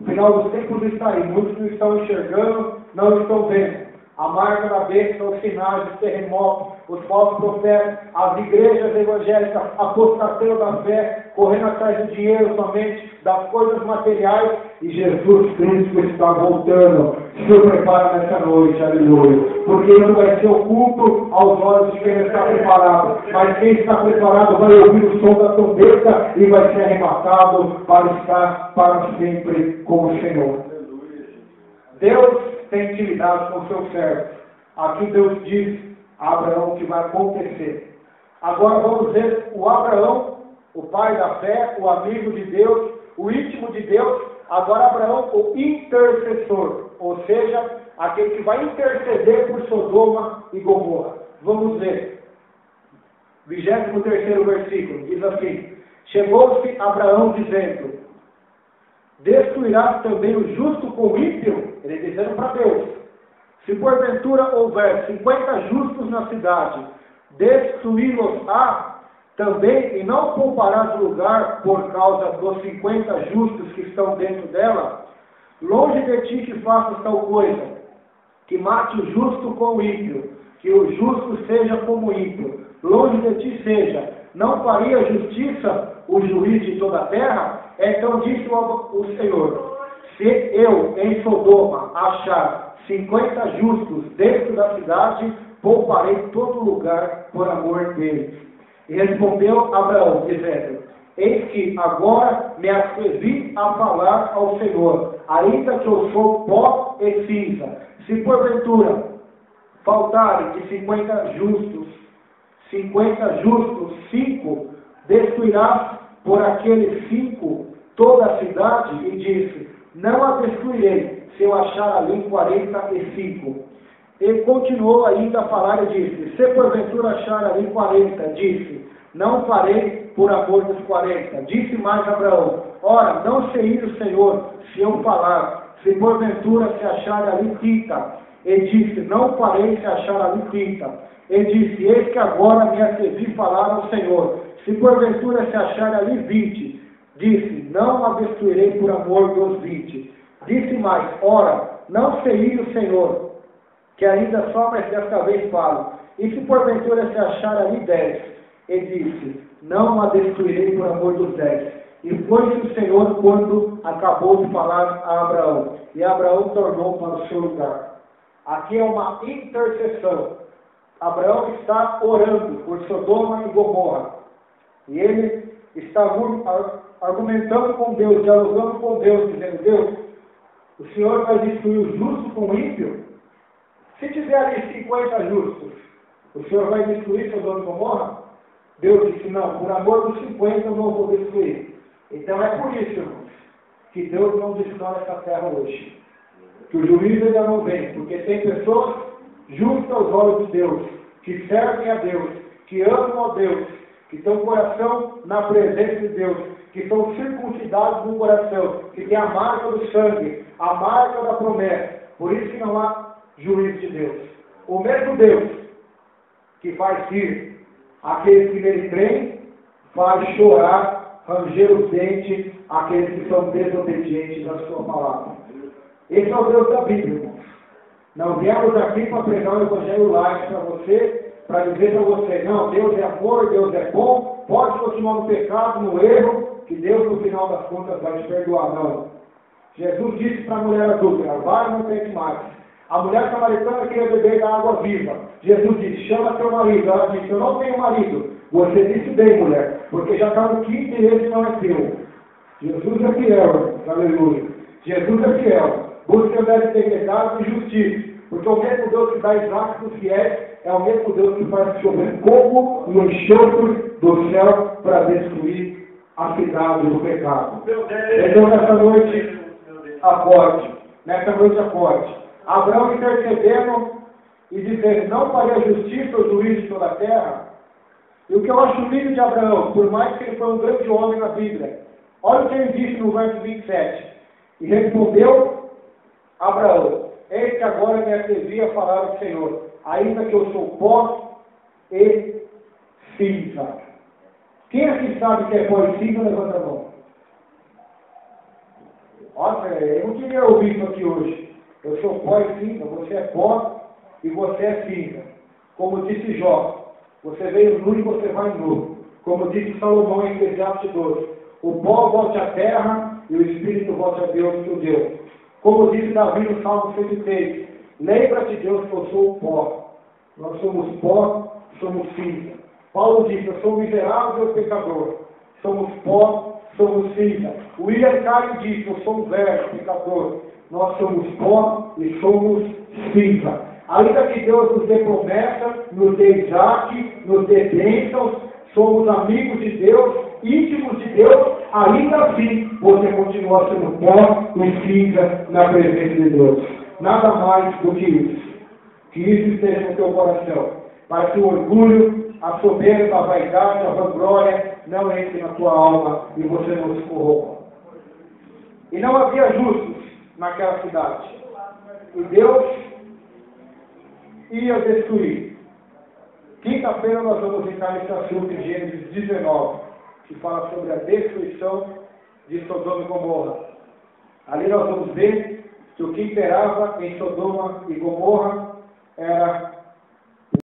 A: O final dos tempos está aí, muitos não estão enxergando, não estão vendo. A marca da besta, os sinais, os terremotos, os falsos profetas, as igrejas evangélicas apostatando da fé, correndo atrás do dinheiro somente, das coisas materiais, e Jesus Cristo está voltando. Se prepara nessa noite, aleluia. Porque ele não vai ser oculto aos olhos de quem está preparado, mas quem está preparado vai ouvir o som da trombeta e vai ser arrebatado para estar para sempre com o Senhor. Deus tem intimidade com o seu servo. Aqui Deus diz a Abraão o que vai acontecer. Agora vamos ver o Abraão, o pai da fé, o amigo de Deus, o íntimo de Deus. Agora Abraão, o intercessor, ou seja, aquele que vai interceder por Sodoma e Gomorra. Vamos ver. 23º versículo, diz assim: chegou-se Abraão dizendo: destruirás também o justo com o ímpio? Ele dizendo para Deus: Se porventura houver 50 justos na cidade, destruí-los-á também, e não pouparás lugar por causa dos 50 justos que estão dentro dela? Longe de ti que faças tal coisa, que mate o justo com o ímpio, que o justo seja como o ímpio. Longe de ti seja, não faria justiça o juiz de toda a terra? Então disse o Senhor: se eu em Sodoma achar 50 justos dentro da cidade, pouparei todo lugar por amor deles. E respondeu Abraão, dizendo: eis que agora me atrevi a falar ao Senhor, ainda que eu sou pó e cinza. Se porventura faltarem de 50 justos, 5, destruirás por aqueles 5 toda a cidade? E disse: não a destruirei, se eu achar ali 45. Ele continuou ainda a falar e disse: se porventura achar ali 40, disse: não farei por amor dos 40. Disse mais Abraão: ora, não sei ir o Senhor, se eu falar, se porventura se achar ali 30. E disse: não farei se achar ali 30. E disse: eis que agora me atrevi a falar ao Senhor, se porventura se achar ali 20. Disse: não a destruirei por amor dos 20. Disse mais: ora, não sei ir o Senhor, que ainda só mais desta vez falo, e se porventura se achar ali 10, e disse: não a destruirei por amor dos 10. E foi-se o Senhor quando acabou de falar a Abraão, e Abraão tornou para o seu lugar. Aqui é uma intercessão. Abraão está orando por Sodoma e Gomorra, e ele está argumentando com Deus, dialogando com Deus, dizendo: Deus, o Senhor vai destruir o justo com o ímpio? Se tiver ali 50 justos, o Senhor vai destruir Sodoma e Gomorra? Deus disse: não, por amor dos 50 eu não vou destruir. Então é por isso, irmãos, que Deus não destrói essa terra hoje. Que o juízo ainda não vem, porque tem pessoas justas aos olhos de Deus, que servem a Deus, que amam a Deus, que têm o coração na presença de Deus, que são circuncidados no coração, que têm a marca do sangue, a marca da promessa. Por isso que não há juízo de Deus. O mesmo Deus que faz rir aqueles que nele creem, faz chorar, ranger os dentes aqueles que são desobedientes à sua palavra. Esse é o Deus da Bíblia, irmãos. Não viemos aqui para pregar o Evangelho light para você, para dizer para você: não, Deus é amor, Deus é bom, pode continuar no pecado, no erro, que Deus no final das contas vai te perdoar. Não. Jesus disse para a mulher adúltera: vai, não peque mais. A mulher samaritana queria beber da água viva. Jesus disse: chama teu marido. Ela disse: eu não tenho marido. Você disse bem, mulher, porque já está no quinto e esse não é teu. Jesus é fiel, aleluia. Jesus é fiel. Busque andar integridade e justiça, porque o mesmo Deus que dá Isaac dos fiéis é o mesmo Deus que faz chover fogo no enxofre do céu para destruir a cidade do pecado. Então nessa noite acorde, Abraão intercedendo e dizendo: não faria justiça ao juiz de toda a terra. E o que eu acho lindo de Abraão, por mais que ele foi um grande homem na Bíblia, olha o que ele disse no verso 27. E respondeu Abraão: eis que agora me atrevi a falar ao Senhor, ainda que eu sou pó e cinza. Quem aqui sabe que é pó e cinza, levanta a mão. Nossa, eu não queria ouvir isso aqui hoje. Eu sou pó e cinza, você é pó e você é cinza. Como disse Jó, você veio nu e você vai nu. Como disse Salomão em Eclesiastes 12, o pó volte à terra e o espírito volte a Deus, seu Deus. Como disse Davi no Salmo 103, lembra-te, Deus, que eu sou o pó. Nós somos pó, somos cinza. Paulo disse: eu sou miserável e pecador. Somos pó, somos cinza. William Carey disse: eu sou um velho pecador. Nós somos pó e somos cinza. Ainda que Deus nos dê promessa, nos dê Isaac, nos dê bênçãos, somos amigos de Deus, íntimos de Deus, ainda assim você continua sendo pó e cinza na presença de Deus. Nada mais do que isso. Que isso esteja no teu coração, para que o orgulho, a soberba, a vaidade, a vanglória não entre na tua alma e você não se corrompa. E não havia justos naquela cidade. E Deus ia destruir. Quinta-feira nós vamos entrar nesse assunto em Gênesis 19, que fala sobre a destruição de Sodoma e Gomorra. Ali nós vamos ver que o que imperava em Sodoma e Gomorra era